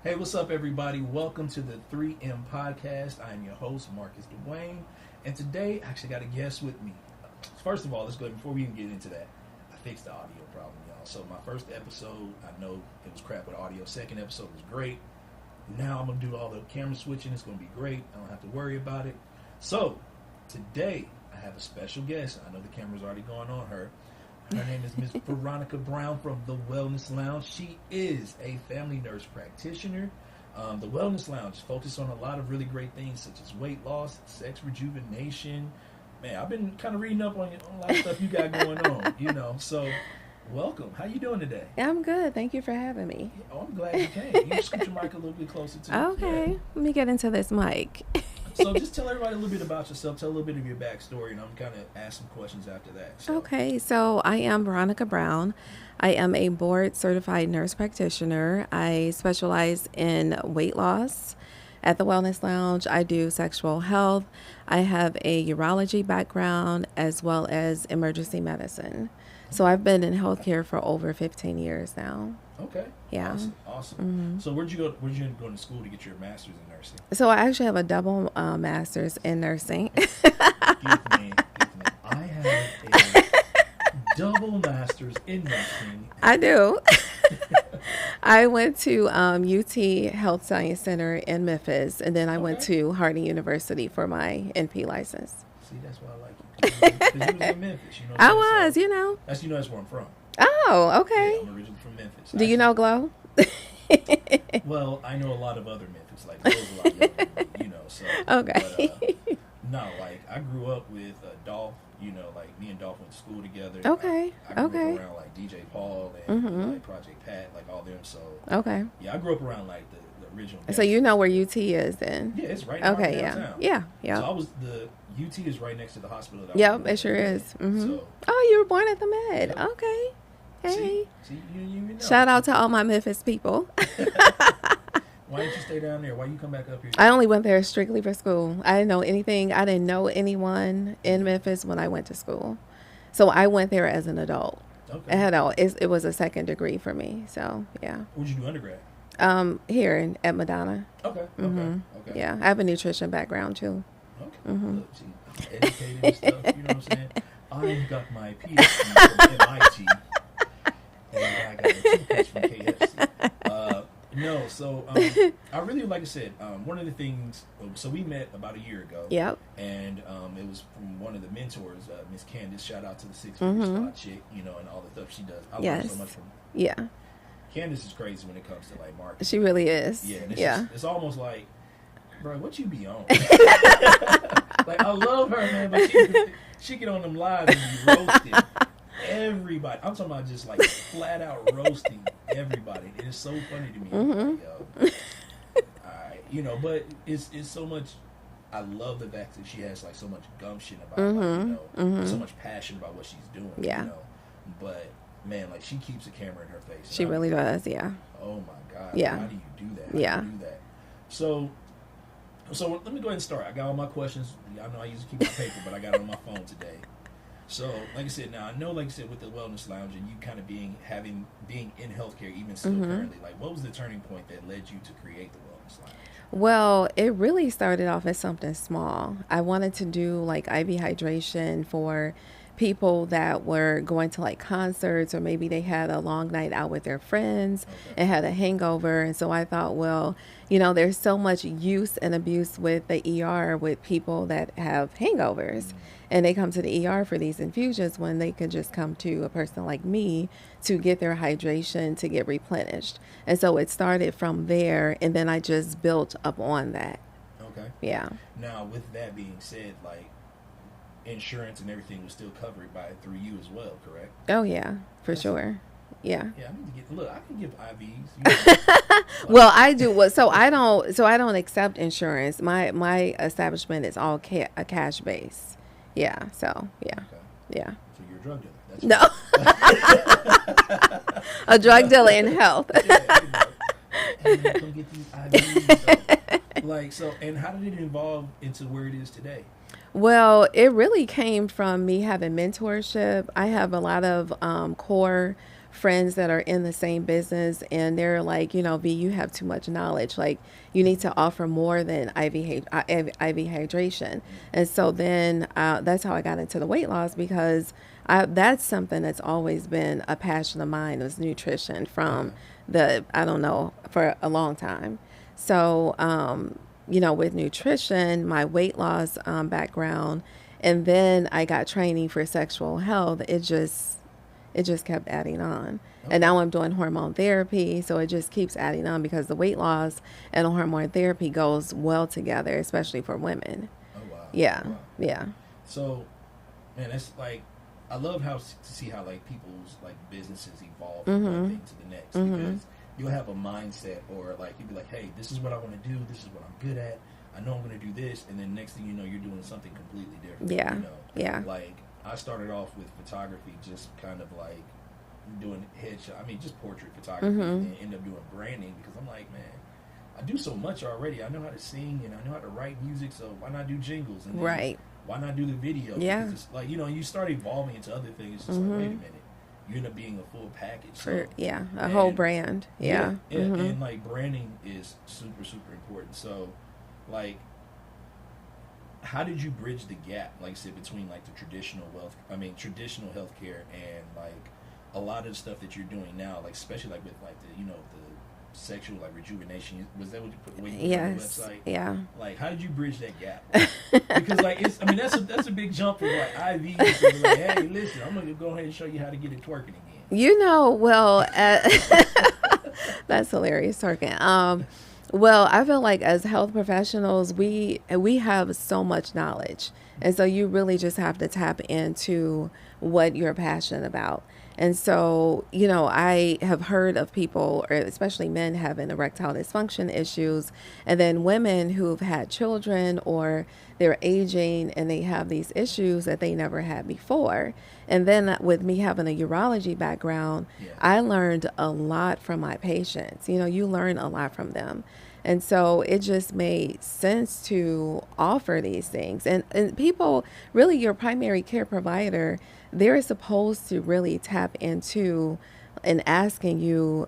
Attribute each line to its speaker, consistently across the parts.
Speaker 1: Hey, what's up, everybody? Welcome to the 3M podcast. I am your host, Marcus Dwayne, and today I actually got a guest with me. First of all, let's go before we even get into that. I fixed the audio problem, y'all. So my first episode, I know it was crap with audio. Second episode was great. Now I'm gonna do all the camera switching. It's gonna be great. I don't have to worry about it. So today I have a special guest. I know the camera's already going on her. Her name is Miss Veronica Brown from the Wellness Lounge. She is a family nurse practitioner. The Wellness Lounge is focused on a lot of really great things such as weight loss, sex rejuvenation. Man, I've been kind of reading up on a lot of stuff you got going on, So, welcome. How you doing today?
Speaker 2: I'm good. Thank you for having me.
Speaker 1: Oh, I'm glad you came. You can scoot your mic a little bit closer to it.
Speaker 2: Okay.
Speaker 1: Yeah.
Speaker 2: Let me get into this mic.
Speaker 1: So just tell everybody a little bit about yourself. Tell a little bit of your backstory, and I'm kind of ask some questions after that. So.
Speaker 2: Okay. So I am Veronica Brown. I am a board certified nurse practitioner. I specialize in weight loss. At the Wellness Lounge, I do sexual health. I have a urology background as well as emergency medicine. So I've been in healthcare for over 15 years now.
Speaker 1: Okay.
Speaker 2: Yeah.
Speaker 1: Awesome.
Speaker 2: Mm-hmm.
Speaker 1: So where'd you go to school to get your master's in nursing?
Speaker 2: So I actually have a double master's in nursing.
Speaker 1: Give me. I have a double master's in nursing.
Speaker 2: I do. I went to UT Health Science Center in Memphis, and then I went to Harding University for my NP license.
Speaker 1: See, that's why I like you. Because you was in Memphis,
Speaker 2: I was,
Speaker 1: That's where I'm from.
Speaker 2: Oh, okay.
Speaker 1: Yeah, I'm originally from Memphis.
Speaker 2: Do you know Glow?
Speaker 1: Well, I know a lot of other Memphis, like those a lot younger than me, so.
Speaker 2: Okay.
Speaker 1: But, no, like, I grew up with Dolph, like, me and Dolph went to school together.
Speaker 2: Okay.
Speaker 1: I grew up around, like, DJ Paul and, like, Project Pat, like, all them, so.
Speaker 2: Okay.
Speaker 1: Yeah, I grew up around, like, the original.
Speaker 2: So you know where UT is then?
Speaker 1: Yeah, it's right
Speaker 2: downtown. Yeah.
Speaker 1: So the UT is right next to the hospital.
Speaker 2: Yep, it sure is. Mm-hmm. So, oh, you were born at the Med. Yep. Okay. Hey.
Speaker 1: See, you know.
Speaker 2: Shout out to all my Memphis people.
Speaker 1: Why didn't you stay down there? Why you come back up here?
Speaker 2: I only went there strictly for school. I didn't know anything. I didn't know anyone in Memphis when I went to school. So I went there as an adult. Okay. It was a second degree for me. So, yeah.
Speaker 1: Where'd you do undergrad?
Speaker 2: Here at Madonna.
Speaker 1: Okay.
Speaker 2: Mm-hmm. Okay. Yeah. I have a nutrition background too.
Speaker 1: Okay. Mm-hmm. Look, see, I'm educated and stuff. You know what I'm saying? I got my PhD from MIT. And I got a toothpaste from KFC. I really, like I said, one of the things, so we met about a year ago.
Speaker 2: Yep.
Speaker 1: And it was from one of the mentors, Miss Candace. Shout out to the 6-figure spot chick, and all the stuff she does. I learned so much from her.
Speaker 2: Yeah.
Speaker 1: Candace is crazy when it comes to, like, marketing.
Speaker 2: She really is.
Speaker 1: Yeah. And it's almost like, bro, what you be on? Like, I love her, man, but she get on them lives and be roasting everybody. I'm talking about just, like, flat out roasting everybody. It is so funny to me.
Speaker 2: Mm-hmm.
Speaker 1: Like, all right, but it's so much. I love the fact that she has, like, so much gumption about, so much passion about what she's doing.
Speaker 2: Yeah.
Speaker 1: But man, like, she keeps a camera in her face.
Speaker 2: She really does. Yeah.
Speaker 1: Oh my God.
Speaker 2: Yeah.
Speaker 1: How do you do that?
Speaker 2: Yeah.
Speaker 1: How do you do that? So let me go ahead and start. I got all my questions. I know I usually keep my paper, but I got it on my phone today. So, like I said, now I know, like I said, with the Wellness Lounge and you kind of being in healthcare, even still currently, like, what was the turning point that led you to create the Wellness Lounge?
Speaker 2: Well, it really started off as something small. I wanted to do, like, IV hydration for people that were going to, like, concerts, or maybe they had a long night out with their friends and had a hangover. And so I thought, well, there's so much use and abuse with the ER with people that have hangovers. And they come to the ER for these infusions when they could just come to a person like me to get their hydration, to get replenished. And so it started from there, and then I just built up on that.
Speaker 1: Okay.
Speaker 2: Yeah.
Speaker 1: Now, with that being said, like, insurance and everything was still covered through you as well, correct?
Speaker 2: Oh, yeah, for sure. Yeah.
Speaker 1: Yeah, I need to I can give IVs.
Speaker 2: Well, I do. So I don't accept insurance. My establishment is all cash based. Yeah. So yeah. Okay. Yeah.
Speaker 1: So you're a drug dealer.
Speaker 2: No. A drug dealer in health.
Speaker 1: Yeah, and come get these IVs. And how did it evolve into where it is today?
Speaker 2: Well, it really came from me having mentorship. I have a lot of core friends that are in the same business, and they're like, V, you have too much knowledge. Like, you need to offer more than IV hydration. And so then that's how I got into the weight loss, because that's something that's always been a passion of mine, was nutrition from I don't know, for a long time. So, with nutrition, my weight loss background, and then I got training for sexual health. It just kept adding on.
Speaker 1: Okay.
Speaker 2: And now I'm doing hormone therapy, so it just keeps adding on, because the weight loss and the hormone therapy goes well together, especially for women.
Speaker 1: Oh wow.
Speaker 2: Yeah,
Speaker 1: Wow.
Speaker 2: yeah.
Speaker 1: So, man, that's like, I love to see how like people's like businesses evolve from one thing to the next, because you'll have a mindset, or like you'll be like, hey, this is what I want to do, this is what I'm good at, I know I'm going to do this, and then next thing you know, you're doing something completely different.
Speaker 2: Yeah, yeah.
Speaker 1: Like, I started off with photography, just kind of like doing headshot, just portrait photography, and end up doing branding, because I'm like, man, I do so much already. I know how to sing, and I know how to write music, so why not do jingles? And then why not do the video?
Speaker 2: Yeah.
Speaker 1: Because it's like, you start evolving into other things. It's just like, wait a minute, you end up being a full package.
Speaker 2: A whole brand. Yeah.
Speaker 1: And like branding is super, super important. So, like, how did you bridge the gap, like I said, between like the traditional healthcare and like a lot of the stuff that you're doing now, like especially like with like the sexual like rejuvenation? Was that what you put on the website?
Speaker 2: Yeah.
Speaker 1: Like, how did you bridge that gap? Because like that's a big jump from like IVs to like, hey, listen, I'm gonna go ahead and show you how to get it twerking again.
Speaker 2: Well, that's hilarious, twerking. Well, I feel like as health professionals, we have so much knowledge. And so you really just have to tap into what you're passionate about. And so, I have heard of people, or especially men, having erectile dysfunction issues, and then women who've had children, or they're aging and they have these issues that they never had before. And then with me having a urology background, I learned a lot from my patients. You learn a lot from them. And so it just made sense to offer these things. And people, really, your primary care provider, they're supposed to really tap into and asking you,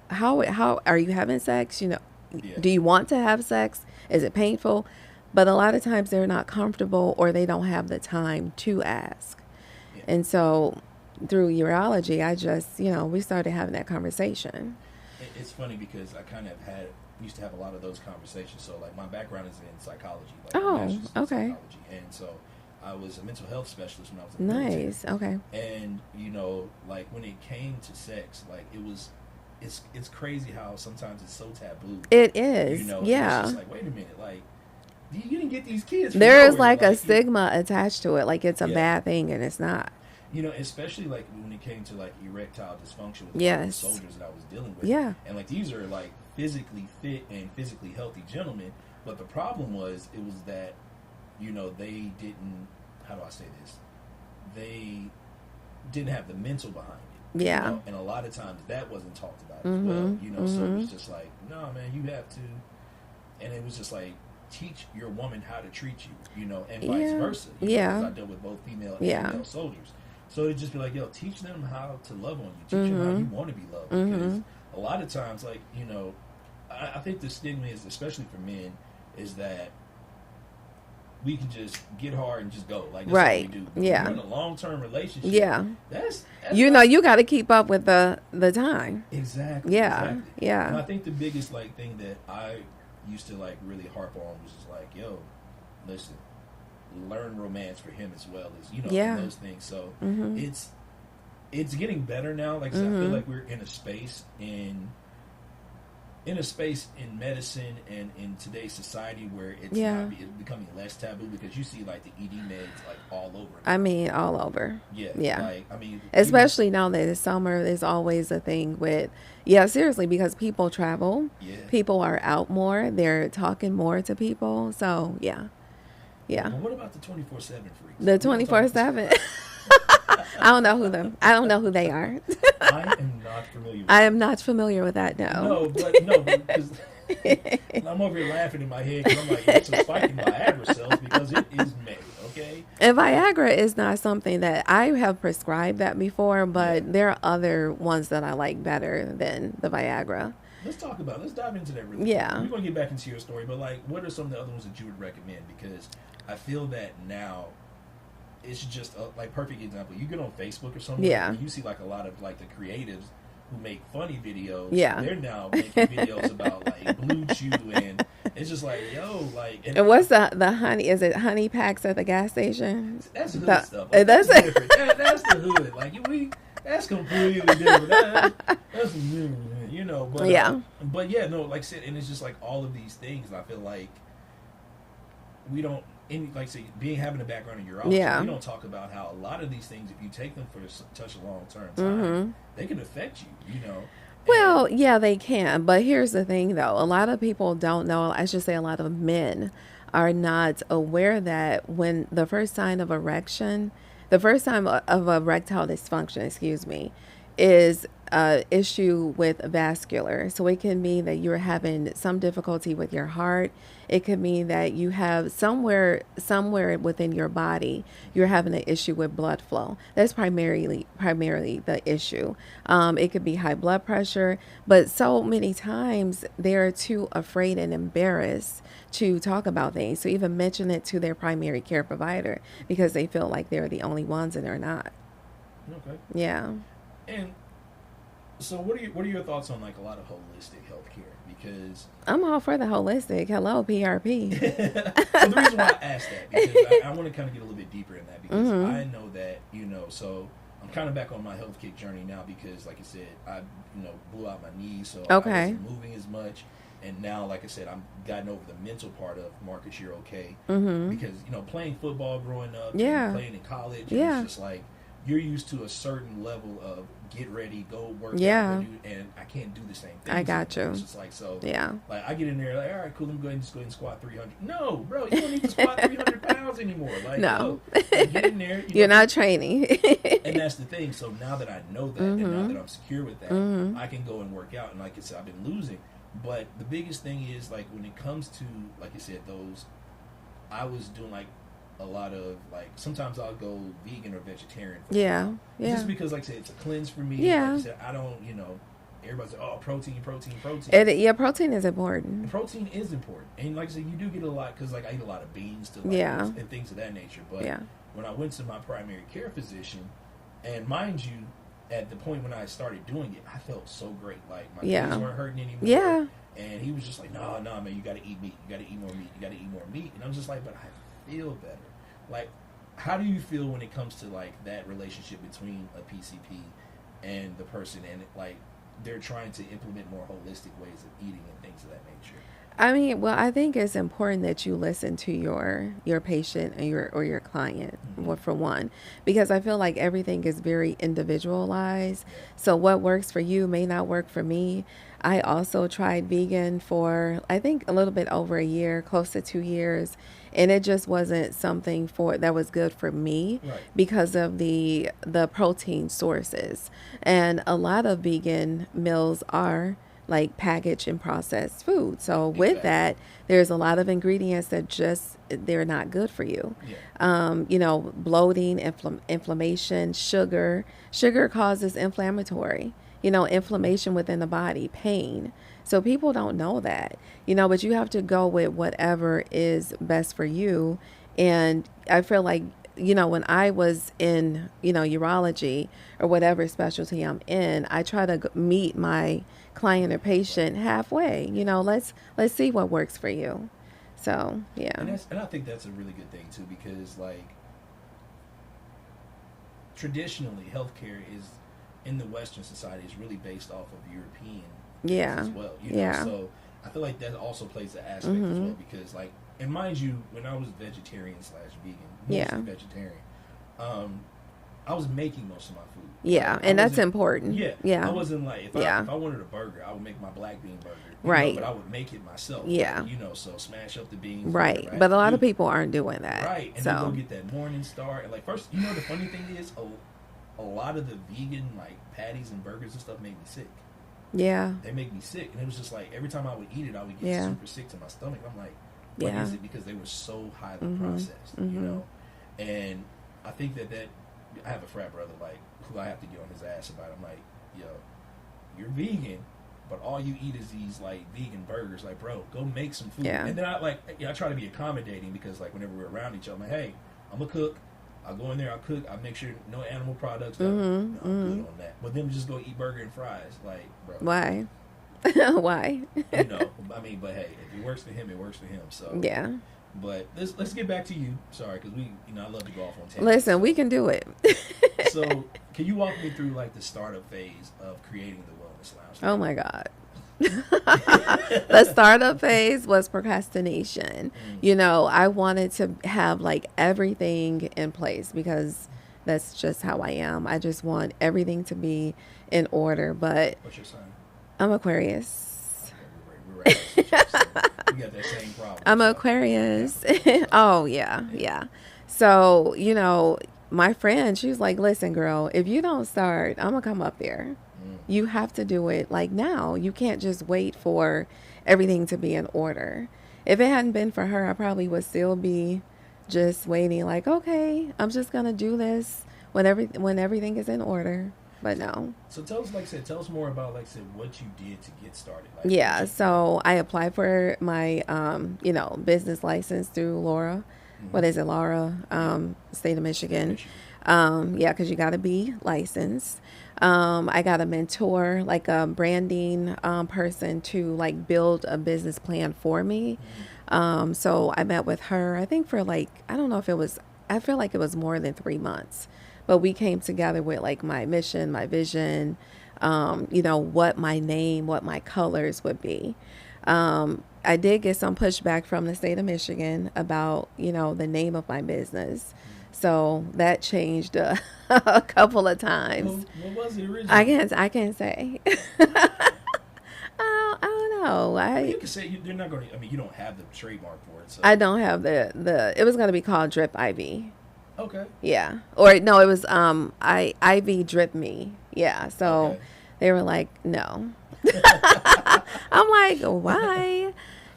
Speaker 2: how are you having sex? Do you want to have sex? Is it painful? But a lot of times they're not comfortable, or they don't have the time to ask. Yeah. And so through urology, I just, we started having that conversation.
Speaker 1: It's funny because I kind of used to have a lot of those conversations. So like my background is in psychology. Like
Speaker 2: okay.
Speaker 1: Psychology. And so I was a mental health specialist when I was in the military.
Speaker 2: Nice. Okay.
Speaker 1: And like when it came to sex, like it's crazy how sometimes it's so taboo.
Speaker 2: It is. Yeah.
Speaker 1: It's just like, wait a minute, like you didn't get these kids.
Speaker 2: There is like a stigma attached to it, like it's a bad thing, and it's not.
Speaker 1: Especially like when it came to like erectile dysfunction with the soldiers that I was dealing with.
Speaker 2: Yeah.
Speaker 1: And like these are like physically fit and physically healthy gentlemen, but the problem was that they didn't, how do I say this? They didn't have the mental behind it.
Speaker 2: Yeah.
Speaker 1: And a lot of times that wasn't talked about as well. So it was just like, no, man, you have to. And it was just like, teach your woman how to treat you, and vice versa. Because I dealt with both female and male soldiers. So it'd just be like, teach them how to love on you. Teach them how you want to be loved. Because a lot of times, like, I think the stigma is, especially for men, is that we can just get hard and just go. Like, that's what we do. But in a long-term relationship, that's
Speaker 2: you got to keep up with the time.
Speaker 1: Exactly.
Speaker 2: Yeah.
Speaker 1: Exactly.
Speaker 2: Yeah.
Speaker 1: And I think the biggest, like, thing that I used to, like, really harp on was just like, listen, learn romance for him as well as, and those things. So it's getting better now. Like I said, I feel like we're in a space in medicine and in today's society where it's becoming less taboo, because you see like the ED meds like all over.
Speaker 2: All over.
Speaker 1: Yeah. Like,
Speaker 2: especially now that it's summer, there's always a thing with, seriously, because people travel. Yeah. People are out more. They're talking more to people. So, yeah.
Speaker 1: Well, what about the 24/7 freaks?
Speaker 2: The 24/7. I don't know who they are.
Speaker 1: I am not familiar with
Speaker 2: I am not familiar with that, no.
Speaker 1: No, because I'm over here laughing in my head because I'm like, it's a spike in Viagra cells because it is May, okay?
Speaker 2: And Viagra is not something that I have prescribed that before,
Speaker 1: Yeah.
Speaker 2: but there are other ones that I like better than the Viagra.
Speaker 1: Let's dive into that really quick.
Speaker 2: Yeah.
Speaker 1: We're going to get back into your story, but like, what are some of the other ones that you would recommend? Because I feel that now it's just a, like, perfect example. You get on Facebook or something,
Speaker 2: Yeah.
Speaker 1: and you see like a lot of like the creatives who make funny videos.
Speaker 2: Yeah.
Speaker 1: They're now making videos about like Blue Chew, and it's just like, yo, like.
Speaker 2: And what's the honey? Is it honey packs at the gas station?
Speaker 1: That's hood
Speaker 2: The-
Speaker 1: stuff. Like,
Speaker 2: that's
Speaker 1: that's
Speaker 2: it.
Speaker 1: different. That's the hood. Like that's completely different. That's you know. But
Speaker 2: Yeah.
Speaker 1: but yeah, no. Like I said, and it's just like all of these things. And I feel like we don't. Like say, having a background in urology,
Speaker 2: Yeah.
Speaker 1: we don't talk about how a lot of these things, if you take them for such a long term time,
Speaker 2: Mm-hmm.
Speaker 1: they can affect you. You know.
Speaker 2: Well, yeah, they can. But here's the thing, though. A lot of people don't know. I should say a lot of men are not aware that when the first sign of erection, the first sign of erectile dysfunction, excuse me, is issue with vascular. So it can mean that you're having some difficulty with your heart. It could mean that you have somewhere within your body, you're having an issue with blood flow. That's primarily the issue. It could be high blood pressure, but so many times they're too afraid and embarrassed to talk about things, to even mention it to their primary care provider because they feel like they're the only ones and they're not.
Speaker 1: Okay.
Speaker 2: Yeah.
Speaker 1: And so, what are your thoughts on like a lot of holistic healthcare? Because
Speaker 2: I'm all for the holistic. Hello, PRP.
Speaker 1: well, the reason why I asked that because I want to kind of get a little bit deeper in that because
Speaker 2: Mm-hmm.
Speaker 1: I know that so I'm kind of back on my health kick journey now because like I said I blew out my knee, so I
Speaker 2: Okay.
Speaker 1: wasn't moving as much, and now like I said I'm gotten over the mental part of Marcus, you're okay,
Speaker 2: Mm-hmm.
Speaker 1: because playing football growing up,
Speaker 2: Yeah.
Speaker 1: and playing in college,
Speaker 2: Yeah.
Speaker 1: it's just like you're used to a certain level of get ready, go work
Speaker 2: Yeah.
Speaker 1: out, and I can't do the same thing.
Speaker 2: I got you.
Speaker 1: It's just like so.
Speaker 2: Yeah.
Speaker 1: Like I get in there, like, all right, cool. Let me go ahead and squat 300. No, bro, you don't need to squat 300 pounds anymore. Like,
Speaker 2: No.
Speaker 1: get in there.
Speaker 2: You're not training.
Speaker 1: And that's the thing. So now that I know that, and now that I'm secure with that,
Speaker 2: Mhm.
Speaker 1: I can go and work out. And like I said, I've been losing. But the biggest thing is like when it comes to, like I said, I was doing like a lot of like sometimes I'll go vegan or vegetarian.
Speaker 2: Yeah. Yeah.
Speaker 1: Just because, like I said, it's a cleanse for me.
Speaker 2: Yeah.
Speaker 1: Like I said, I don't, everybody's like, oh, protein.
Speaker 2: Yeah, protein is important.
Speaker 1: Protein is important, and like I said, you do get a lot because like I eat a lot of beans to
Speaker 2: Yeah.
Speaker 1: and things of that nature. But
Speaker 2: Yeah.
Speaker 1: when I went to my primary care physician, and mind you, at the point when I started doing it, I felt so great. Like my
Speaker 2: Yeah.
Speaker 1: knees weren't hurting anymore.
Speaker 2: Yeah.
Speaker 1: And he was just like, no, man, you got to eat meat. You got to eat more meat. You got to eat more meat. And I'm just like, but I feel better. Like, how do you feel when it comes to like that relationship between a PCP and the person, and like they're trying to implement more holistic ways of eating and things of that nature?
Speaker 2: I mean, well, I think it's important that you listen to your patient and your client,
Speaker 1: Mm-hmm.
Speaker 2: for one, because I feel like everything is very individualized. So what works for you may not work for me. I also tried vegan for, I think, a little bit over a year, close to 2 years, and it just wasn't something that was good for me
Speaker 1: Right.
Speaker 2: because of the protein sources. And a lot of vegan meals are like packaged and processed food. So with
Speaker 1: Exactly.
Speaker 2: that, there's a lot of ingredients that they're not good for you.
Speaker 1: Yeah.
Speaker 2: Bloating, inflammation, sugar causes inflammatory, inflammation within the body, pain. So people don't know that, but you have to go with whatever is best for you. And I feel like, when I was in, urology or whatever specialty I'm in, I try to meet my client or patient halfway. Let's see what works for you. So, yeah.
Speaker 1: And I think that's a really good thing too, because like traditionally, healthcare is in the Western society is really based off of European
Speaker 2: Yeah.
Speaker 1: as well.
Speaker 2: Yeah.
Speaker 1: So I feel like that also plays an aspect as well, because like, and mind you, when I was vegetarian / vegan, mostly
Speaker 2: Yeah.
Speaker 1: vegetarian, I was making most of my food.
Speaker 2: Yeah,
Speaker 1: Like,
Speaker 2: and
Speaker 1: I
Speaker 2: that's
Speaker 1: wasn't-
Speaker 2: important.
Speaker 1: Yeah,
Speaker 2: Yeah.
Speaker 1: I wasn't like if
Speaker 2: Yeah.
Speaker 1: I wanted a burger, I would make my black bean burger.
Speaker 2: Right.
Speaker 1: But I would make it myself.
Speaker 2: Yeah.
Speaker 1: So smash up the beans.
Speaker 2: Right.
Speaker 1: whatever I
Speaker 2: But
Speaker 1: had
Speaker 2: a
Speaker 1: to
Speaker 2: lot
Speaker 1: do.
Speaker 2: of people aren't doing that.
Speaker 1: Right, and then
Speaker 2: So,
Speaker 1: go get that Morning Star. And like first, the funny thing is, a lot of the vegan like patties and burgers and stuff make me sick.
Speaker 2: yeah.
Speaker 1: They make me sick, and it was just like every time I would eat it, I would get
Speaker 2: Yeah.
Speaker 1: super sick to my stomach. I'm like, what
Speaker 2: Yeah.
Speaker 1: is it? Because they were so highly
Speaker 2: Mhm.
Speaker 1: processed,
Speaker 2: Mhm.
Speaker 1: And I think that I have a frat brother like who I have to get on his ass about. I'm like, yo, you're vegan, but all you eat is these like vegan burgers. Like, bro, go make some food.
Speaker 2: Yeah.
Speaker 1: And then I try to be accommodating because like whenever we're around each other, I'm like, hey, I'm a cook. I'll go in there, I'll cook, I'll make sure no animal products. I'm good on that. But them just go eat burger and fries. Like, bro.
Speaker 2: Why? Why?
Speaker 1: You know, I mean, but hey, if it works for him, it works for him. So
Speaker 2: yeah.
Speaker 1: But let's get back to you. Sorry, because I love to go off on tangents.
Speaker 2: Listen, we can do it.
Speaker 1: So, can you walk me through like the startup phase of creating the Wellness Lounge?
Speaker 2: Oh my God. The startup phase was procrastination. I wanted to have like everything in place because that's just how I am. I just want everything to be in order. But
Speaker 1: what's your sign?
Speaker 2: I'm Aquarius.
Speaker 1: We're right. We got that same problem.
Speaker 2: I'm Aquarius. Oh yeah. So, my friend, she was like, listen, girl, if you don't start, I'm gonna come up there. You have to do it like now. You can't just wait for everything to be in order. If it hadn't been for her, I probably would still be just waiting like, okay, I'm just going to do this when everything is in order. But no.
Speaker 1: So tell us more about, what you did to get started.
Speaker 2: Yeah. So I applied for my, business license through Laura. What is it, Laura? State of Michigan. Because you got to be licensed. I got a mentor, like a branding person to like build a business plan for me. So I met with her, I think for I don't know if it was, I feel like it was more than 3 months, but we came together with like my mission, my vision, what my name, what my colors would be. I did get some pushback from the state of Michigan about, the name of my business. So that changed a couple of times.
Speaker 1: What was it originally?
Speaker 2: I can't say. I don't know.
Speaker 1: You can say they're not going to. I mean, you don't have the trademark for it. So.
Speaker 2: I don't have the. It was going to be called Drip IV.
Speaker 1: Okay.
Speaker 2: Yeah. Or no, it was IV Drip Me. Yeah. So
Speaker 1: okay.
Speaker 2: They were like, no. I'm like, why?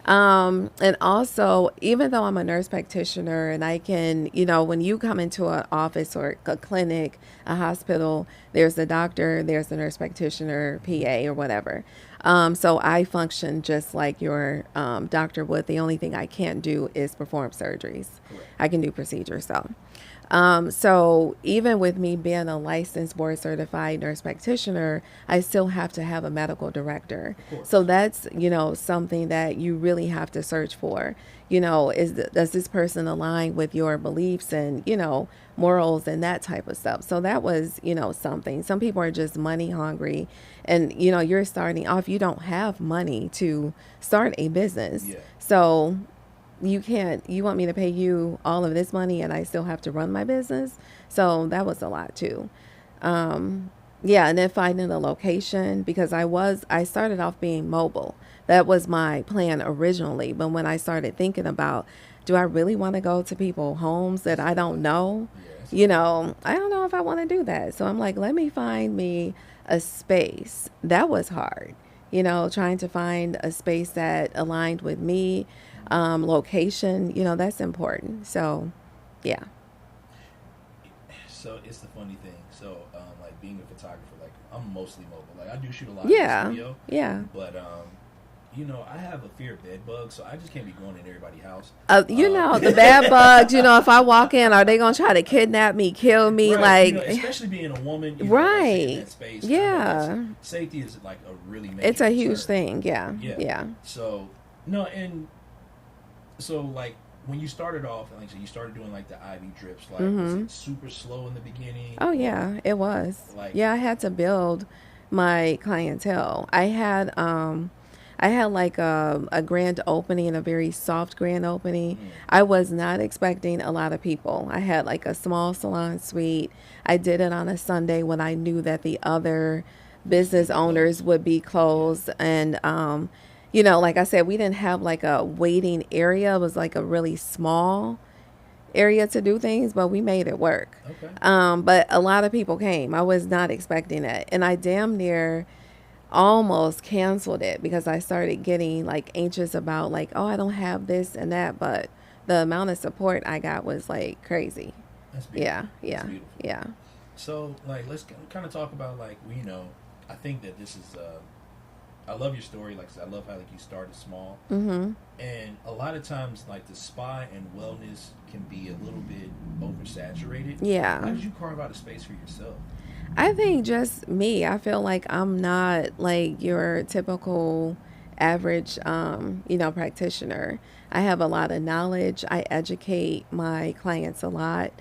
Speaker 2: And also, even though I'm a nurse practitioner and I can, when you come into an office or a clinic, a hospital, there's the doctor, there's the nurse practitioner, PA or whatever. So I function just like your doctor would. The only thing I can't do is perform surgeries.
Speaker 1: Correct.
Speaker 2: I can do procedures though. So even with me being a licensed board certified nurse practitioner, I still have to have a medical director. So that's, something that you really have to search for, does this person align with your beliefs and, morals and that type of stuff. So that was, something. Some people are just money hungry and, you're starting off, you don't have money to start a business. Yeah. So you want me to pay you all of this money and I still have to run my business. So that was a lot too. And then finding a location because I started off being mobile. That was my plan originally. But when I started thinking about, do I really want to go to people's homes that I don't know? Yes. I don't know if I want to do that. So I'm like, let me find me a space. That was hard, trying to find a space that aligned with me. Location, that's important. So, yeah.
Speaker 1: So it's the funny thing. So, being a photographer, I'm mostly mobile. I do shoot a lot
Speaker 2: of
Speaker 1: video.
Speaker 2: Yeah.
Speaker 1: But, I have a fear of bed bugs, so I just can't be going in everybody's house.
Speaker 2: The bed bugs, if I walk in, are they going to try to kidnap me, kill me?
Speaker 1: Right. Especially being a woman.
Speaker 2: Right.
Speaker 1: In that space.
Speaker 2: Yeah.
Speaker 1: Safety is a really major
Speaker 2: It's a huge
Speaker 1: concern.
Speaker 2: thing. Yeah.
Speaker 1: So, no, and so when you started off, so you started doing the IV drips, was it super slow in the beginning?
Speaker 2: Oh yeah, it was. I had to build my clientele. I had a grand opening, a very soft grand opening. I was not expecting a lot of people. I had a small salon suite. I did it on a Sunday when I knew that the other business owners would be closed. And, like I said, we didn't have a waiting area. It was a really small area to do things, but we made it work.
Speaker 1: Okay.
Speaker 2: But a lot of people came. I was not expecting it. And I damn near almost canceled it because I started getting anxious about I don't have this and that, but the amount of support I got was crazy.
Speaker 1: That's beautiful.
Speaker 2: Yeah,
Speaker 1: That's
Speaker 2: yeah,
Speaker 1: beautiful.
Speaker 2: yeah.
Speaker 1: So, like, let's kind of talk about, like, I think that this is, I love your story. Like, I love how, like, you started small.
Speaker 2: Mm-hmm.
Speaker 1: And a lot of times, like, the spa and wellness can be a little bit oversaturated. How
Speaker 2: Yeah.
Speaker 1: did you carve out a space for yourself?
Speaker 2: I think just me. I feel like I'm not like your typical average, practitioner. I have a lot of knowledge. I educate my clients a lot,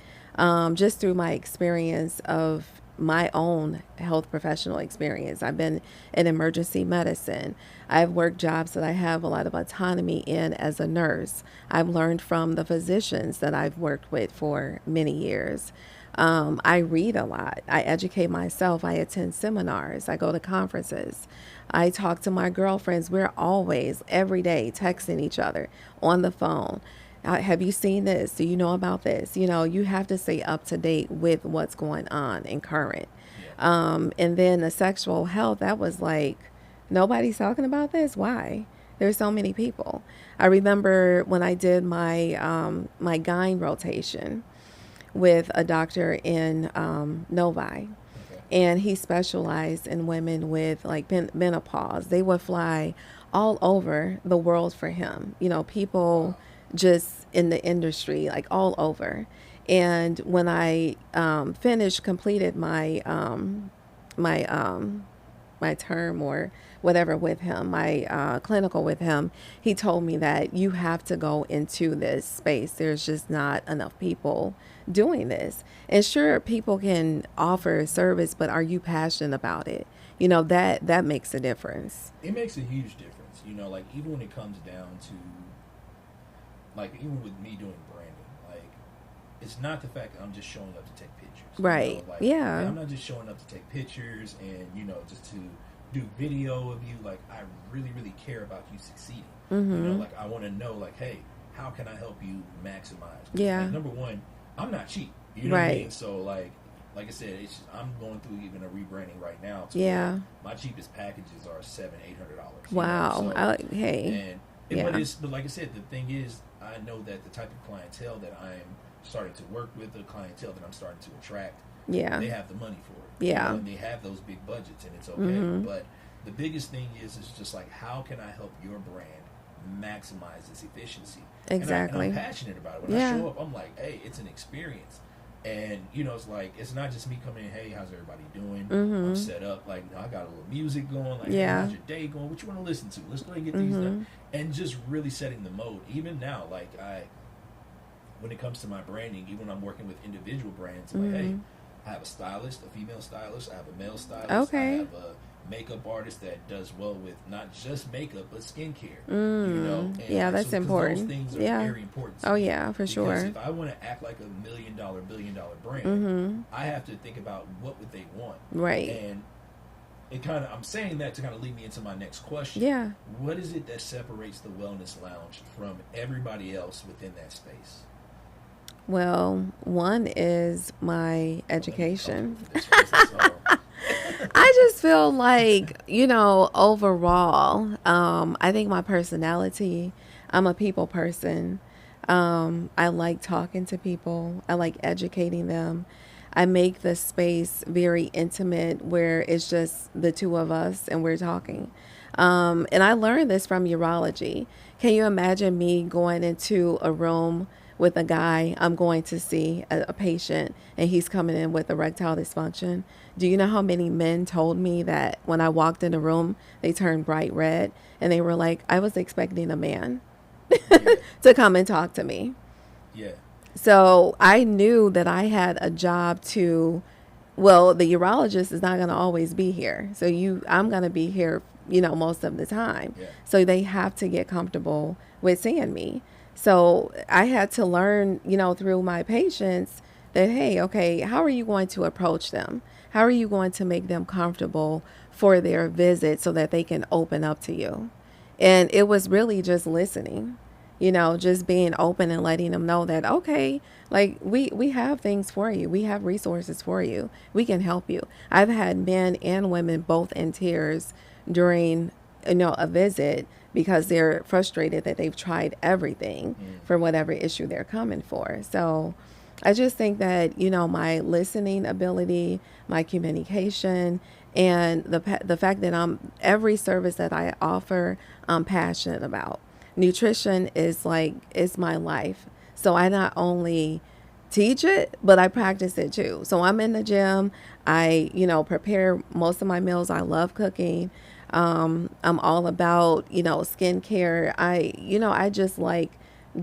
Speaker 2: just through my experience of my own health professional experience. I've been in emergency medicine. I've worked jobs that I have a lot of autonomy in as a nurse. I've learned from the physicians that I've worked with for many years. I read a lot. I educate myself. I attend seminars. I go to conferences. I talk to my girlfriends. We're always, every day, texting each other on the phone. Have you seen this? Do you know about this? You have to stay up to date with what's going on and current.
Speaker 1: Yeah.
Speaker 2: And then the sexual health, that was like, nobody's talking about this. Why? There's so many people. I remember when I did my gyne rotation with a doctor in Novi,
Speaker 1: Okay.
Speaker 2: and he specialized in women with like menopause. They would fly all over the world for him. People
Speaker 1: Wow.
Speaker 2: just in the industry, like all over. And when I completed my my term or whatever with him, my clinical with him, he told me that you have to go into this space. There's just not enough people doing this. And sure, people can offer service, but are you passionate about it? That makes a difference.
Speaker 1: It makes a huge difference. Like, even when it comes down to, like, even with me doing branding, like, it's not the fact that I'm just showing up to take pictures.
Speaker 2: Right.
Speaker 1: Like,
Speaker 2: Yeah.
Speaker 1: I'm not just showing up to take pictures and, just to do video of you. Like, I really, really care about you succeeding.
Speaker 2: Mm-hmm.
Speaker 1: Like, I want to know, like, hey, how can I help you maximize?
Speaker 2: Yeah.
Speaker 1: Like, number one, I'm not cheap. You know what I
Speaker 2: Right.
Speaker 1: mean? So, like I said, I'm going through even a rebranding right now.
Speaker 2: Yeah.
Speaker 1: My cheapest packages are $700-$800.
Speaker 2: Wow. Hey. Yeah.
Speaker 1: But like I said, the thing is, I know that the type of clientele that I'm starting to work with, the clientele that I'm starting to attract,
Speaker 2: Yeah.
Speaker 1: they have the money for it.
Speaker 2: Yeah.
Speaker 1: And they have those big budgets, and it's okay.
Speaker 2: Mm-hmm.
Speaker 1: But the biggest thing is just like, how can I help your brand maximize its efficiency?
Speaker 2: Exactly.
Speaker 1: And I'm passionate about it. When I show up, I'm like, hey, it's an experience. And, it's like, it's not just me coming in, hey, how's everybody doing?
Speaker 2: Mm-hmm.
Speaker 1: I'm set up. Like, I got a little music going. Like,
Speaker 2: Yeah.
Speaker 1: hey, how's your day going? What you want to listen to? Let's go ahead and get these done. And just really setting the mode. Even now, like, when it comes to my branding, even when I'm working with individual brands, I'm like, hey, I have a stylist, a female stylist. I have a male stylist.
Speaker 2: Okay.
Speaker 1: I have a makeup artist that does well with not just makeup, but skincare.
Speaker 2: And yeah, that's important.
Speaker 1: Those things are very important.
Speaker 2: Oh, yeah, for sure.
Speaker 1: Because if I want to act like a $1 million, billion-dollar brand, I have to think about what would they want.
Speaker 2: Right.
Speaker 1: And I'm saying that to kind of lead me into my next question.
Speaker 2: Yeah.
Speaker 1: What is it that separates the Wellness Lounge from everybody else within that space?
Speaker 2: Well, one is my education. I just feel like, overall, I think my personality, I'm a people person. I like talking to people. I like educating them. I make the space very intimate where it's just the two of us and we're talking. And I learned this from urology. Can you imagine me going into a room with a guy I'm going to see, a patient, and he's coming in with erectile dysfunction? Do you know how many men told me that when I walked in the room, they turned bright red and they were like, I was expecting a man to come and talk to me.
Speaker 1: Yeah.
Speaker 2: So I knew that I had a job the urologist is not going to always be here. So I'm going to be here, most of the time.
Speaker 1: Yeah.
Speaker 2: So they have to get comfortable with seeing me. So I had to learn, through my patients that, hey, okay, how are you going to approach them? How are you going to make them comfortable for their visit so that they can open up to you? And it was really just listening, just being open and letting them know that, okay, like we have things for you. We have resources for you. We can help you. I've had men and women both in tears during, a visit because they're frustrated that they've tried everything for whatever issue they're coming for. So I just think that, my listening ability, my communication, and the fact that every service that I offer, I'm passionate about. Nutrition is my life. So I not only teach it, but I practice it too. So I'm in the gym. I, prepare most of my meals. I love cooking. I'm all about, skincare. I just like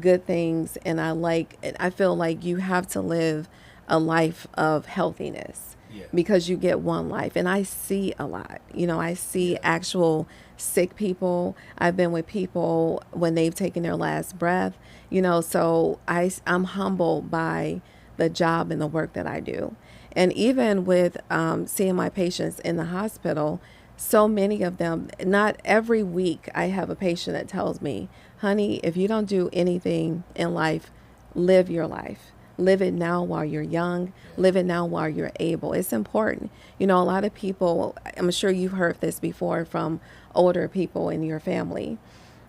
Speaker 2: good things, and I feel like you have to live a life of healthiness
Speaker 1: Yeah.
Speaker 2: because you get one life. And I see a lot. I see
Speaker 1: Yeah.
Speaker 2: actual sick people. I've been with people when they've taken their last breath, so I'm humbled by the job and the work that I do. And even with seeing my patients in the hospital, so many of them, not every week, I have a patient that tells me, honey, if you don't do anything in life, live your life. Live it now while you're young. Live it now while you're able. It's important. A lot of people, I'm sure you've heard this before from older people in your family.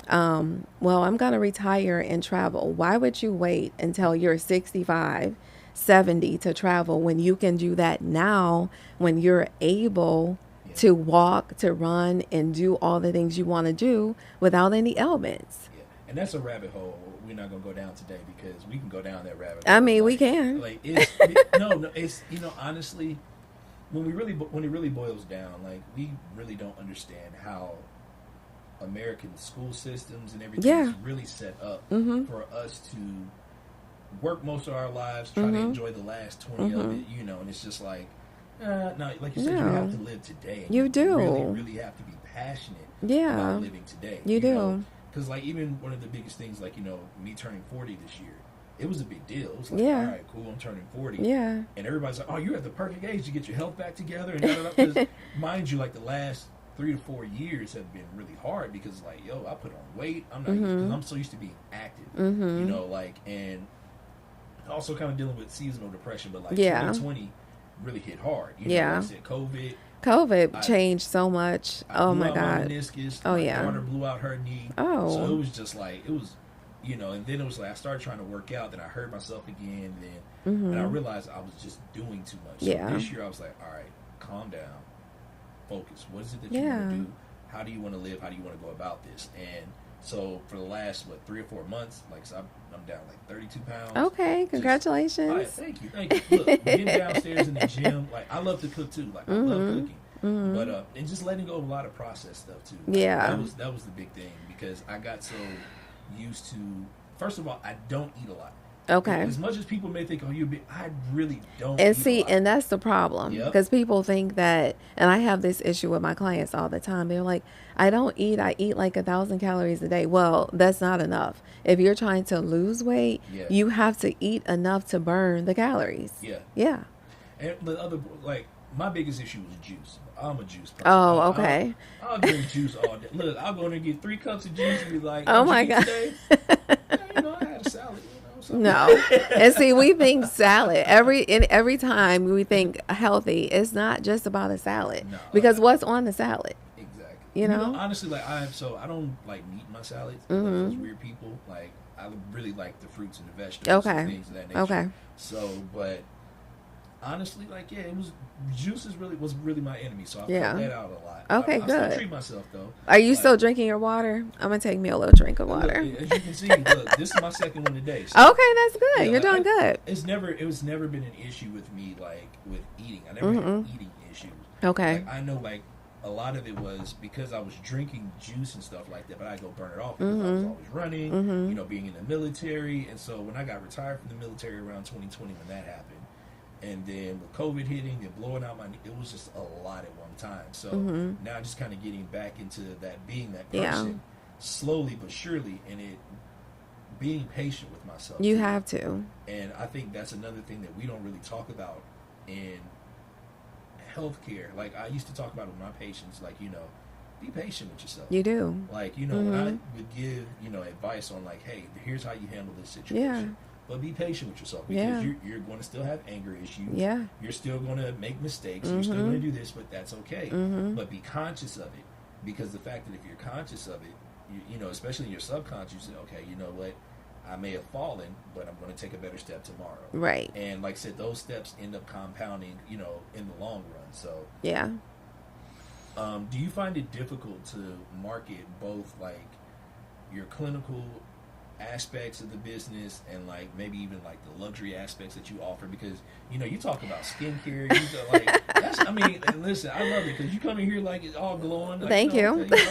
Speaker 2: Well, I'm going to retire and travel. Why would you wait until you're 65, 70 to travel when you can do that now when you're able to walk, to run, and do all the things you want to do without any ailments?
Speaker 1: Yeah. And that's a rabbit hole we're not gonna go down today because we can go down that rabbit
Speaker 2: I
Speaker 1: hole.
Speaker 2: mean, we can.
Speaker 1: No, it's honestly, when it really boils down, like we really don't understand how American school systems and everything is really set up for us to work most of our lives, try to enjoy the last 20 of it, and it's just like, no, like you said, you have to live today.
Speaker 2: You do.
Speaker 1: Really, really have to be passionate about living today.
Speaker 2: You do.
Speaker 1: Because, like, even one of the biggest things, like, me turning 40 this year, it was a big deal. It was like, all right, cool, I'm turning 40.
Speaker 2: Yeah.
Speaker 1: And everybody's like, oh, you're at the perfect age to get your health back together. And because, mind you, like, the last 3 to 4 years have been really hard because, like, yo, I put on weight. I'm not, because I'm so used to being active, and also kind of dealing with seasonal depression. But, like, 2020 really hit hard. Like I said, COVID
Speaker 2: changed so much. Oh my God.
Speaker 1: Meniscus.
Speaker 2: Oh
Speaker 1: my
Speaker 2: yeah.
Speaker 1: daughter blew out her knee.
Speaker 2: Oh.
Speaker 1: So it was just like, and then it was like I started trying to work out, then I hurt myself again, and I realized I was just doing too much. So this year I was like, all right, calm down, focus. What is it that you want to do? How do you want to live? How do you want to go about this? And so for the last 3 or 4 months, like so I'm down like 32 pounds.
Speaker 2: Okay, congratulations.
Speaker 1: All right, thank you. Look, getting downstairs in the gym, like I love to cook too. Like I love cooking, but and just letting go of a lot of processed stuff too. Like, that was the big thing because I got so used to. First of all, I don't eat a lot.
Speaker 2: Okay.
Speaker 1: As much as people may think, I really don't.
Speaker 2: And see, and that's the problem because people think that, and I have this issue with my clients all the time. They're like, I don't eat. I eat like 1,000 calories a day. Well, that's not enough. If you're trying to lose weight, you have to eat enough to burn the calories. Yeah.
Speaker 1: And the other, like, my biggest issue was juice. I'm a juice person.
Speaker 2: Oh, okay.
Speaker 1: I'll drink juice all day. Look, I'll go in and get 3 cups of juice and be like,
Speaker 2: oh my God.
Speaker 1: Today? I had a salad.
Speaker 2: No. And see, we think salad. Every time we think healthy, it's not just about a salad. No, because what's on the salad?
Speaker 1: Exactly. Honestly, like I don't like meat in my salads. Like those weird people. Like I really like the fruits and the vegetables and things of that nature. Okay. So, but honestly, like juice was really my enemy. So I cut that out a lot.
Speaker 2: Okay,
Speaker 1: I
Speaker 2: good.
Speaker 1: still treat myself though.
Speaker 2: Are you still drinking your water? I'm gonna take me a little drink of water.
Speaker 1: Look, as you can see, look, this is my second one today.
Speaker 2: So, okay, that's good. You're doing good.
Speaker 1: It was never been an issue with me, like with eating. I never had eating issues.
Speaker 2: Okay.
Speaker 1: Like, I know, like a lot of it was because I was drinking juice and stuff like that, but I go burn it off because I was always running. Being in the military, and so when I got retired from the military around 2020, when that happened. And then with COVID hitting and blowing out my knee, it was just a lot at one time. So now just kind of getting back into that, being that person, slowly but surely, and being patient with myself.
Speaker 2: You have to.
Speaker 1: And I think that's another thing that we don't really talk about in healthcare. Like I used to talk about it with my patients, like, be patient with yourself.
Speaker 2: You do.
Speaker 1: Like, when I would give, advice on like, hey, here's how you handle this situation.
Speaker 2: Yeah.
Speaker 1: But be patient with yourself because you're going to still have anger issues.
Speaker 2: Yeah.
Speaker 1: You're still going to make mistakes. You're still going to do this, but that's okay. But be conscious of it because the fact that if you're conscious of it, especially in your subconscious, you say, okay, you know what? I may have fallen, but I'm going to take a better step tomorrow.
Speaker 2: Right.
Speaker 1: And like I said, those steps end up compounding, in the long run. So
Speaker 2: Yeah.
Speaker 1: do you find it difficult to market both like your clinical aspects of the business and like maybe even like the luxury aspects that you offer? Because you talk about skincare, and listen, I love it because you come in here like it's all glowing. Like,
Speaker 2: Thank you.
Speaker 1: Okay,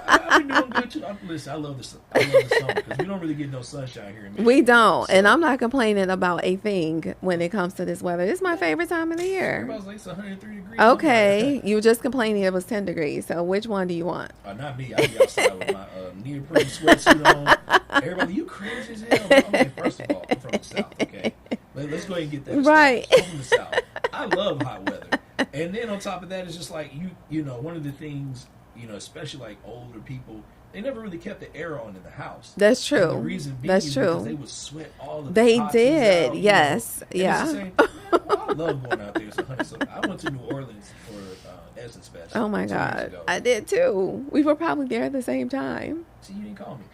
Speaker 1: I've been doing good too. Listen, I love the summer because we don't really get no sunshine here in Michigan.
Speaker 2: We don't, and I'm not complaining about a thing when it comes to this weather. It's my favorite time of the year.
Speaker 1: Everybody's like it's 103 degrees.
Speaker 2: Okay, you were just complaining it was 10 degrees. So which one do you want?
Speaker 1: Not me. I be outside with my neoprene sweatsuit on. Everybody, you crazy as hell. Okay, first of all, I'm from the South. Okay, let's go ahead and get that
Speaker 2: right.
Speaker 1: I'm from the South. I love hot weather, and then on top of that, it's just like one of the things, especially like older people, they never really kept the air on in the house.
Speaker 2: That's true.
Speaker 1: And the reason being
Speaker 2: That's
Speaker 1: is
Speaker 2: true.
Speaker 1: because they would sweat all the
Speaker 2: They
Speaker 1: toxins
Speaker 2: did.
Speaker 1: out,
Speaker 2: Yes.
Speaker 1: And
Speaker 2: Yeah.
Speaker 1: it's the same thing. I love going out there. So I went to New Orleans for Essence Fest.
Speaker 2: Oh my
Speaker 1: 2 years
Speaker 2: God,
Speaker 1: ago.
Speaker 2: I did too. We were probably there at the same time.
Speaker 1: See, you didn't call me,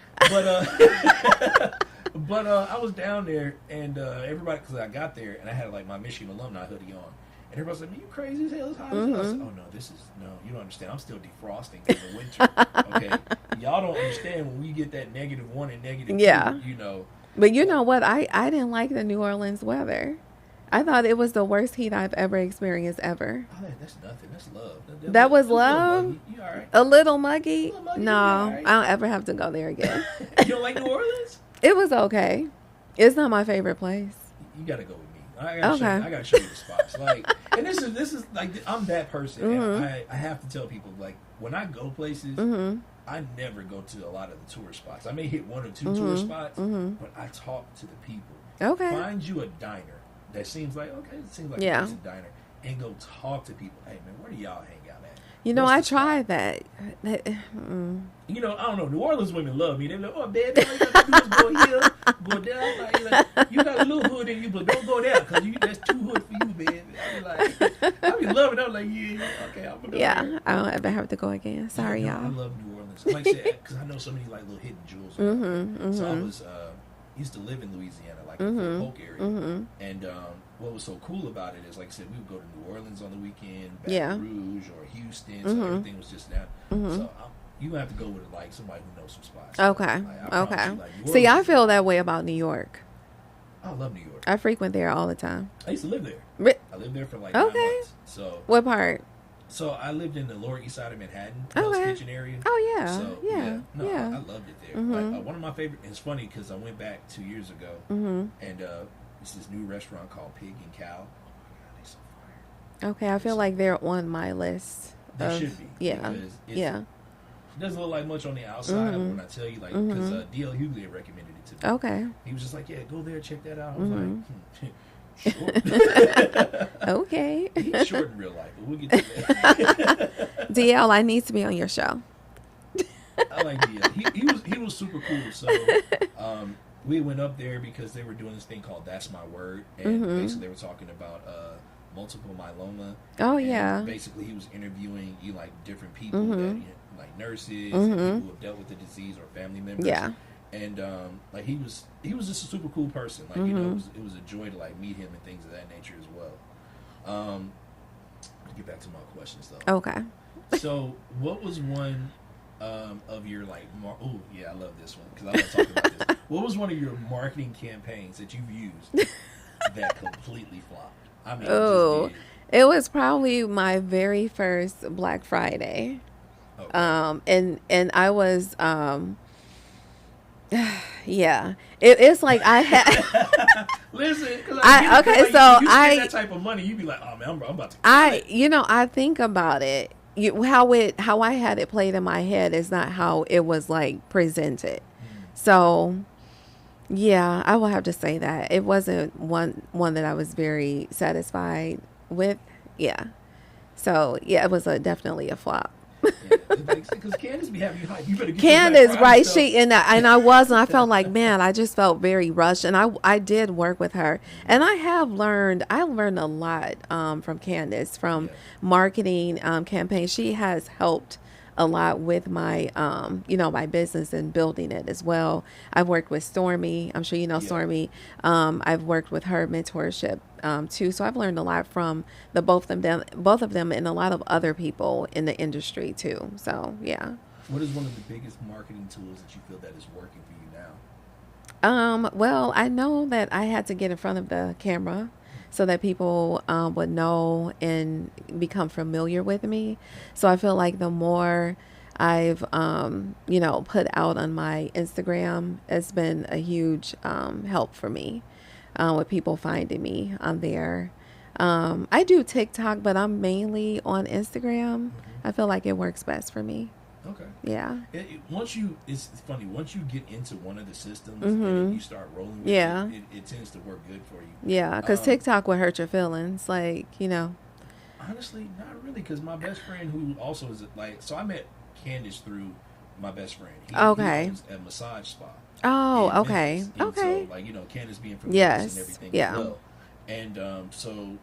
Speaker 1: but I was down there and everybody, because I got there and I had like my Michigan alumni hoodie on. And everybody's like, "Man, you crazy as hell! It's hot as hell." I said, "Oh no, you don't understand. I'm still defrosting in the winter. Okay, y'all don't understand when we get that -1 and -2.
Speaker 2: But you know what? I didn't like the New Orleans weather. I thought it was the worst heat I've ever experienced ever.
Speaker 1: Oh, that's nothing. That's love.
Speaker 2: That was love?
Speaker 1: You all right?
Speaker 2: A little muggy?
Speaker 1: A little muggy,
Speaker 2: No,
Speaker 1: all right.
Speaker 2: I don't ever have to go there again.
Speaker 1: You don't like New Orleans?
Speaker 2: It was okay. It's not my favorite place.
Speaker 1: You got to go with me. I gotta show you the spots. Like, and this is like, I'm that person.
Speaker 2: Mm-hmm.
Speaker 1: And I have to tell people, like, when I go places,
Speaker 2: Mm-hmm.
Speaker 1: I never go to a lot of the tourist spots. I may hit 1 or 2
Speaker 2: Mm-hmm.
Speaker 1: tourist spots,
Speaker 2: Mm-hmm.
Speaker 1: but I talk to the people.
Speaker 2: Okay.
Speaker 1: Find you a diner that seems like a
Speaker 2: Yeah.
Speaker 1: decent diner, and go talk to people. Hey man, where do y'all hang out at?
Speaker 2: I
Speaker 1: What's the
Speaker 2: tried
Speaker 1: spot?
Speaker 2: that.
Speaker 1: I don't know. New Orleans women love me. They're like, "Oh, baby, all you got to do is go here, go down. Like, you got a little hood in you, but don't go there because that's too hood for you, baby." I be loving it. I'm like, yeah, okay, I'm gonna go there.
Speaker 2: I don't ever have to go again. Sorry,
Speaker 1: I
Speaker 2: y'all.
Speaker 1: love New Orleans. Like I said, because I know so many like little hidden jewels. So I was used to live in Louisiana, like in the Polk area, and what was so cool about it is, like I said, we would go to New Orleans on the weekend, Baton Rouge or Houston, so everything was just down. So you have to go with like somebody who knows some spots.
Speaker 2: Okay.
Speaker 1: Like, I promise you, like, New
Speaker 2: See, I
Speaker 1: Orleans-
Speaker 2: feel that way about New York.
Speaker 1: I love New York.
Speaker 2: I frequent there all the time.
Speaker 1: I used to live there.
Speaker 2: Re-
Speaker 1: I lived there for like 9 months.
Speaker 2: What part?
Speaker 1: So I lived in the Lower East Side of Manhattan,
Speaker 2: Okay.
Speaker 1: Hell's Kitchen area.
Speaker 2: Oh, yeah.
Speaker 1: So,
Speaker 2: Yeah.
Speaker 1: No,
Speaker 2: Yeah.
Speaker 1: I loved it there. Like, one of my favorite. It's funny because I went back 2 years ago, and it's this new restaurant called Pig and Cow. Oh my God, they so fire.
Speaker 2: Okay, I feel like they're on my list.
Speaker 1: They should be.
Speaker 2: Yeah.
Speaker 1: Because
Speaker 2: Yeah.
Speaker 1: It doesn't look like much on the outside when I tell you, like, because D.L. Hughley had recommended it to me.
Speaker 2: Okay.
Speaker 1: He was just like, "Yeah, go there, check that out." I was like, "Sure."
Speaker 2: Okay.
Speaker 1: He's short in real life, but we'll get to that.
Speaker 2: DL, I need to be on your show.
Speaker 1: I like DL. He was super cool. So we went up there because they were doing this thing called That's My Word, and basically they were talking about multiple myeloma.
Speaker 2: Oh,
Speaker 1: and
Speaker 2: yeah.
Speaker 1: basically he was interviewing like different people that like nurses and people who have dealt with the disease or family members.
Speaker 2: Yeah.
Speaker 1: And like he was just a super cool person. Like it was a joy to like meet him and things of that nature as well. To get back to my questions though.
Speaker 2: Okay.
Speaker 1: So what was one of your like oh yeah, I love this one because I love talking about this. What was one of your marketing campaigns that you've used that completely flopped? I mean,
Speaker 2: Oh, it was probably my very first Black Friday.
Speaker 1: Okay.
Speaker 2: And I was yeah. It's like I had
Speaker 1: Listen, cause
Speaker 2: okay,
Speaker 1: like,
Speaker 2: so
Speaker 1: you
Speaker 2: I
Speaker 1: spend that type of money, you be like, "Oh man, I'm about to."
Speaker 2: I think about it. How I had it played in my head is not how it was like presented. So, yeah, I will have to say that it wasn't one that I was very satisfied with. Yeah. So yeah, it was definitely a flop.
Speaker 1: Because Candace be having you hype. You better get
Speaker 2: Candace, right?
Speaker 1: stuff.
Speaker 2: And I felt like, man, I just felt very rushed, and I did work with her, and I learned a lot from Candace, from marketing campaigns. She has helped a lot with my, my business and building it as well. I've worked with Stormy. I'm sure you know
Speaker 1: Yeah.
Speaker 2: Stormy. I've worked with her mentorship too. So I've learned a lot from the both of them, and a lot of other people in the industry too. So yeah.
Speaker 1: What is one of the biggest marketing tools that you feel that is working for you now?
Speaker 2: Well, I know that I had to get in front of the camera so that people would know and become familiar with me. So I feel like the more I've, put out on my Instagram, it's been a huge help for me with people finding me on there. I do TikTok, but I'm mainly on Instagram. I feel like it works best for me.
Speaker 1: Okay.
Speaker 2: Yeah.
Speaker 1: It's funny, once you get into one of the systems and
Speaker 2: Mm-hmm.
Speaker 1: then you start rolling with
Speaker 2: Yeah.
Speaker 1: it tends to work good for you.
Speaker 2: Yeah. Because
Speaker 1: Um,
Speaker 2: TikTok would hurt your feelings. Like.
Speaker 1: Honestly, not really, because my best friend who also is like, so I met Candace through my best friend. He
Speaker 2: Okay.
Speaker 1: owns a massage spa
Speaker 2: Oh,
Speaker 1: in
Speaker 2: okay.
Speaker 1: Memphis. And
Speaker 2: Okay.
Speaker 1: so, like, Candace being from Memphis and
Speaker 2: Yes.
Speaker 1: everything as
Speaker 2: Yeah.
Speaker 1: well. And so,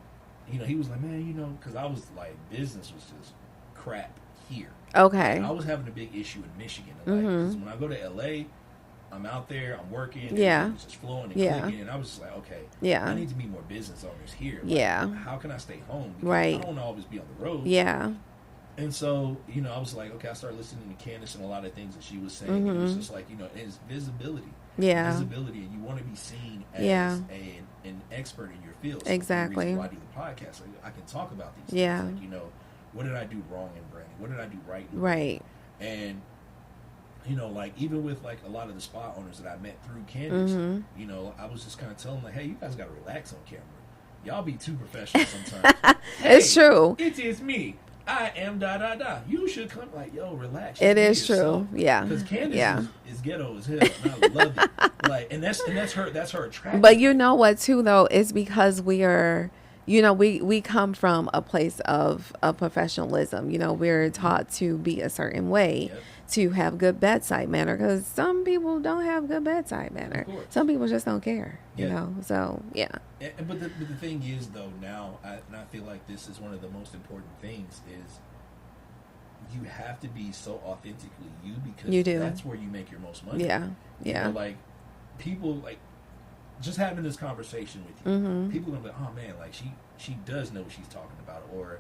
Speaker 1: he was like, man, because I was like, business was just crap here.
Speaker 2: Okay.
Speaker 1: I was having a big issue in Michigan. And, like, 'cause when I go to LA, I'm out there, I'm working, and
Speaker 2: Yeah.
Speaker 1: it's just flowing and
Speaker 2: Yeah.
Speaker 1: clicking, and I was just like, okay,
Speaker 2: Yeah.
Speaker 1: I need to meet more business owners here. Like,
Speaker 2: Yeah.
Speaker 1: how can I stay home? Because
Speaker 2: Right.
Speaker 1: I don't want to always be on the road.
Speaker 2: Yeah.
Speaker 1: And so, I was like, okay, I started listening to Candace and a lot of things that she was saying. And it was just like, it's visibility.
Speaker 2: Yeah.
Speaker 1: Visibility, and you want to be seen as
Speaker 2: Yeah.
Speaker 1: an expert in your field. So
Speaker 2: Exactly.
Speaker 1: the reason why I do the podcast, I can talk about these
Speaker 2: Yeah.
Speaker 1: things. Like, what did I do wrong in branding? What did I do right in branding?
Speaker 2: Right.
Speaker 1: And like even with like a lot of the spa owners that I met through Candace, I was just kind of telling them, like, hey, you guys got to relax on camera. Y'all be too professional sometimes.
Speaker 2: It's true.
Speaker 1: It is me. I am da da da. You should come, like, yo, relax.
Speaker 2: It
Speaker 1: Just be
Speaker 2: is
Speaker 1: yourself.
Speaker 2: true. Yeah.
Speaker 1: Because Candace
Speaker 2: Yeah.
Speaker 1: is ghetto as hell, and I love it. Like, and that's her attraction.
Speaker 2: But you know what, too, though, is because we are, we come from a place of professionalism. We're taught to be a certain way,
Speaker 1: Yep.
Speaker 2: to have good bedside manner, because some people don't have good bedside manner.
Speaker 1: Of course.
Speaker 2: Some people just don't care,
Speaker 1: Yeah.
Speaker 2: So, yeah.
Speaker 1: But the thing is, though, now, I feel like this is one of the most important things is you have to be so authentically you, because
Speaker 2: You do.
Speaker 1: that's where you make your most money.
Speaker 2: Yeah. Yeah.
Speaker 1: Like, people, like, just having this conversation with you,
Speaker 2: Mm-hmm.
Speaker 1: people are going to be like, oh, man, like, she does know what she's talking about, or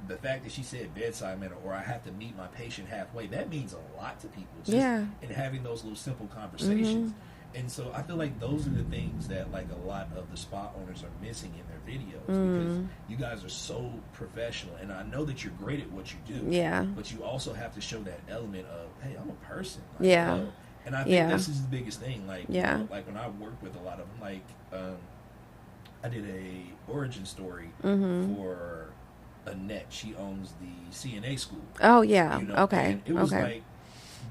Speaker 1: the fact that she said bedside manner, or I have to meet my patient halfway, that means a lot to people. Just
Speaker 2: Yeah.
Speaker 1: in having those little simple conversations. And so I feel like those are the things that, like, a lot of the spa owners are missing in their videos, because you guys are so professional, and I know that you're great at what you do.
Speaker 2: Yeah.
Speaker 1: But you also have to show that element of, hey, I'm a person. Like,
Speaker 2: Yeah.
Speaker 1: and I think
Speaker 2: Yeah.
Speaker 1: this is the biggest thing. Like,
Speaker 2: Yeah.
Speaker 1: like when I work with a lot of them, like, I did a origin story for Annette. She owns the CNA school.
Speaker 2: Oh, yeah. Okay.
Speaker 1: And it was
Speaker 2: Okay.
Speaker 1: like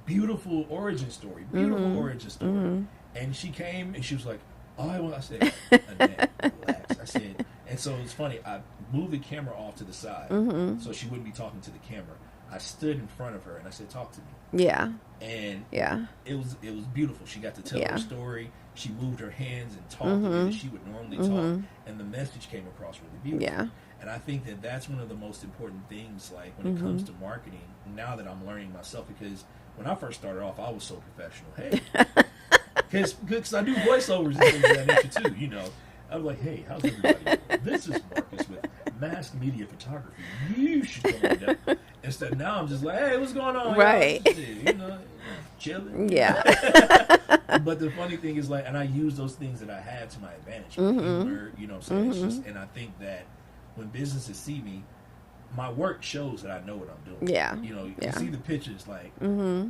Speaker 1: beautiful origin story, origin story. And she came and she was like, "Oh, I said, Annette, relax." I said, and so it's funny. I moved the camera off to the side so she wouldn't be talking to the camera. I stood in front of her and I said, "Talk to me."
Speaker 2: Yeah.
Speaker 1: And
Speaker 2: Yeah.
Speaker 1: it was beautiful. She got to tell
Speaker 2: Yeah.
Speaker 1: her story. She moved her hands and talked the way that she would normally talk, and the message came across really beautiful.
Speaker 2: Yeah.
Speaker 1: And I think that that's one of the most important things, like, when it comes to marketing, now that I'm learning myself, because when I first started off, I was so professional. Hey, because I do voiceovers and things of that nature too, I was like, hey, how's everybody doing? This is Marcus with Mass Media Photography. You should come on down. Instead, now I'm just like, hey, what's going on?
Speaker 2: Right.
Speaker 1: Chilling.
Speaker 2: Yeah.
Speaker 1: But the funny thing is, like, and I use those things that I had to my advantage. Humor, you know what I'm saying? It's just, and I think that when businesses see me, my work shows that I know what I'm doing.
Speaker 2: Yeah.
Speaker 1: You
Speaker 2: Yeah.
Speaker 1: see the pictures, like,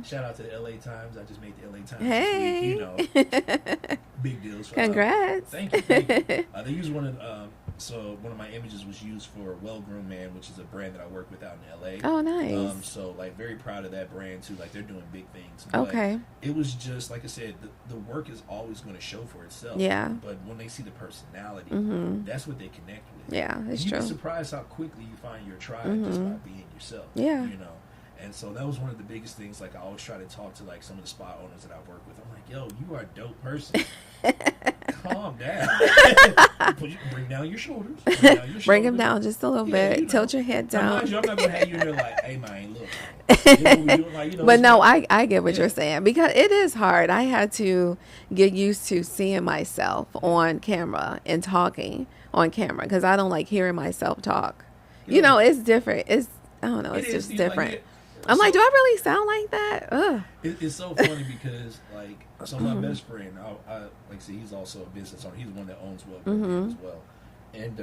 Speaker 1: shout out to the LA Times. I just made the LA Times
Speaker 2: Hey.
Speaker 1: this week, big deals.
Speaker 2: Congrats.
Speaker 1: Thank you. They use one of my images was used for Well Groomed Man, which is a brand that I work with out in LA.
Speaker 2: Oh, nice.
Speaker 1: So, like, very proud of that brand too. Like, they're doing big things. But
Speaker 2: Okay.
Speaker 1: it was just, like I said, the work is always going to show for itself.
Speaker 2: Yeah.
Speaker 1: But when they see the personality, that's what they connect with.
Speaker 2: Yeah, it's
Speaker 1: You'd
Speaker 2: true.
Speaker 1: be surprised how quickly you find your tribe just by being yourself.
Speaker 2: Yeah.
Speaker 1: And so that was one of the biggest things. Like, I always try to talk to, like, some of the spa owners that I work with. I'm like, yo, you are a dope person. Calm down. Bring down your shoulders.
Speaker 2: Bring them down just a little bit. Tilt your head
Speaker 1: Now,
Speaker 2: down.
Speaker 1: mind you, I'm not going to have you in there like, hey, man, look. what we do, like,
Speaker 2: But no,
Speaker 1: like,
Speaker 2: I get what
Speaker 1: yeah,
Speaker 2: you're saying because it is hard. I had to get used to seeing myself
Speaker 1: yeah.
Speaker 2: on camera and talking on camera because I don't like hearing myself talk.
Speaker 1: You know,
Speaker 2: It's different. I don't know.
Speaker 1: it
Speaker 2: It's
Speaker 1: is,
Speaker 2: just
Speaker 1: like,
Speaker 2: different. I'm like, do
Speaker 1: so
Speaker 2: I really sound like that? Ugh.
Speaker 1: it's so funny because, like, so my best friend, I like I said, he's also a business owner. He's the one that owns Well Brand as well, and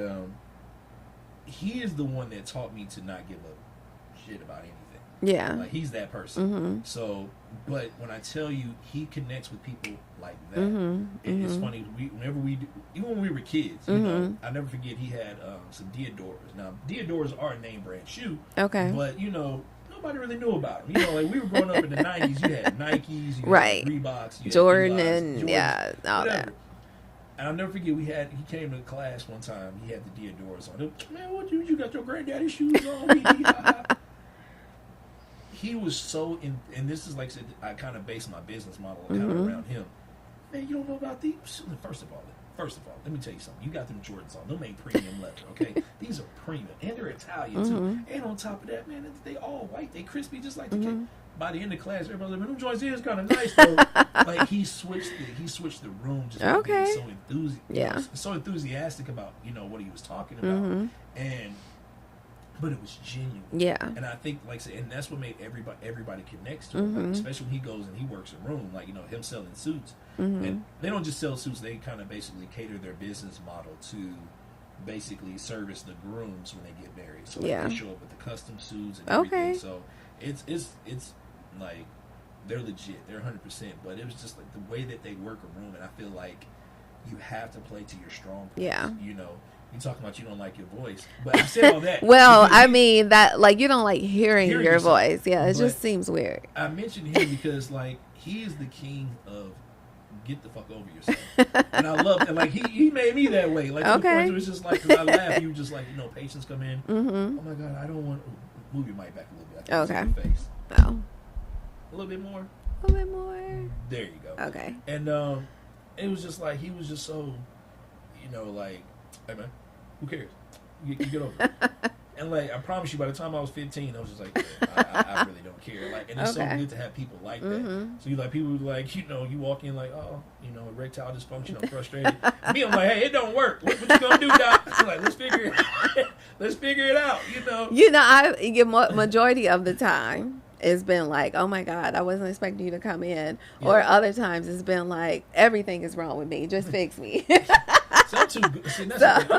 Speaker 1: he is the one that taught me to not give a shit about anything.
Speaker 2: Yeah.
Speaker 1: Like, he's that person. So, but when I tell you, he connects with people like that. It's funny. Whenever we do, even when we were kids, you know, I never forget he had some Diodors. Now, Diodors are a name brand shoe.
Speaker 2: Okay.
Speaker 1: But, you know, nobody really knew about them. You know, like, we were growing up in the 90s. You had Nikes, you had
Speaker 2: Right.
Speaker 1: Reeboks, you
Speaker 2: Jordan
Speaker 1: had
Speaker 2: and
Speaker 1: Jordans,
Speaker 2: yeah, all
Speaker 1: whatever.
Speaker 2: that.
Speaker 1: And I'll never forget, he came to class one time. He had the Diodors on. Man, what you got your granddaddy shoes on? He was so in, and this is like I said, I kind of based my business model kind of around him. Man, you don't know about these? First of all, let me tell you something. You got them Jordans on. Them ain't premium leather, okay? These are premium, and they're Italian too. And on top of that, man, they all white. They crispy, just like the cake. By the end of class, everybody's like, "Man, them joints is kind of nice, though." Like, he switched the room, just by being so enthusiastic about, you know, what he was talking about, but it was genuine.
Speaker 2: Yeah.
Speaker 1: And I think, like I said, and that's what made everybody connects to him. Like, especially when he goes and he works a room, like, you know, him selling suits. And they don't just sell suits; they kind of basically cater their business model to basically service the grooms when they get married. So, like, they show up with the custom suits and everything. So it's like, they're legit. They're 100%. But it was just like the way that they work a room, and I feel like you have to play to your strong points.
Speaker 2: Yeah.
Speaker 1: You know, you talking about you don't like your voice, but I said all that.
Speaker 2: Well, I mean that, like, you don't like hearing your
Speaker 1: yourself.
Speaker 2: voice. Yeah, it just seems weird.
Speaker 1: I mentioned him because, like, he is the king of get the fuck over yourself, and I love, and like he made me that way. Like, to the point where it was just like, because I laugh, you just like, you know, patients come in. Oh my god, I don't want. Move your mic back a little bit. I can see your face.
Speaker 2: Oh.
Speaker 1: A little bit more.
Speaker 2: A little bit more.
Speaker 1: There you go.
Speaker 2: Okay.
Speaker 1: And it was just like, he was just so, you know, like, hey man, who cares? You get over it. And, like, I promise you, by the time I was 15, I was just like, yeah, I really don't care. Like, and it's so good to have people like that. So you, like, people like, you know, you walk in like, oh, you know, erectile dysfunction, I'm frustrated. Me, I'm like, hey, it don't work. What you gonna do, doc? So, like, let's figure it out. You know.
Speaker 2: You know, I get majority of the time it's been like, oh my god, I wasn't expecting you to come in. Yeah. Or other times it's been like, everything is wrong with me. Just fix me.
Speaker 1: So I'm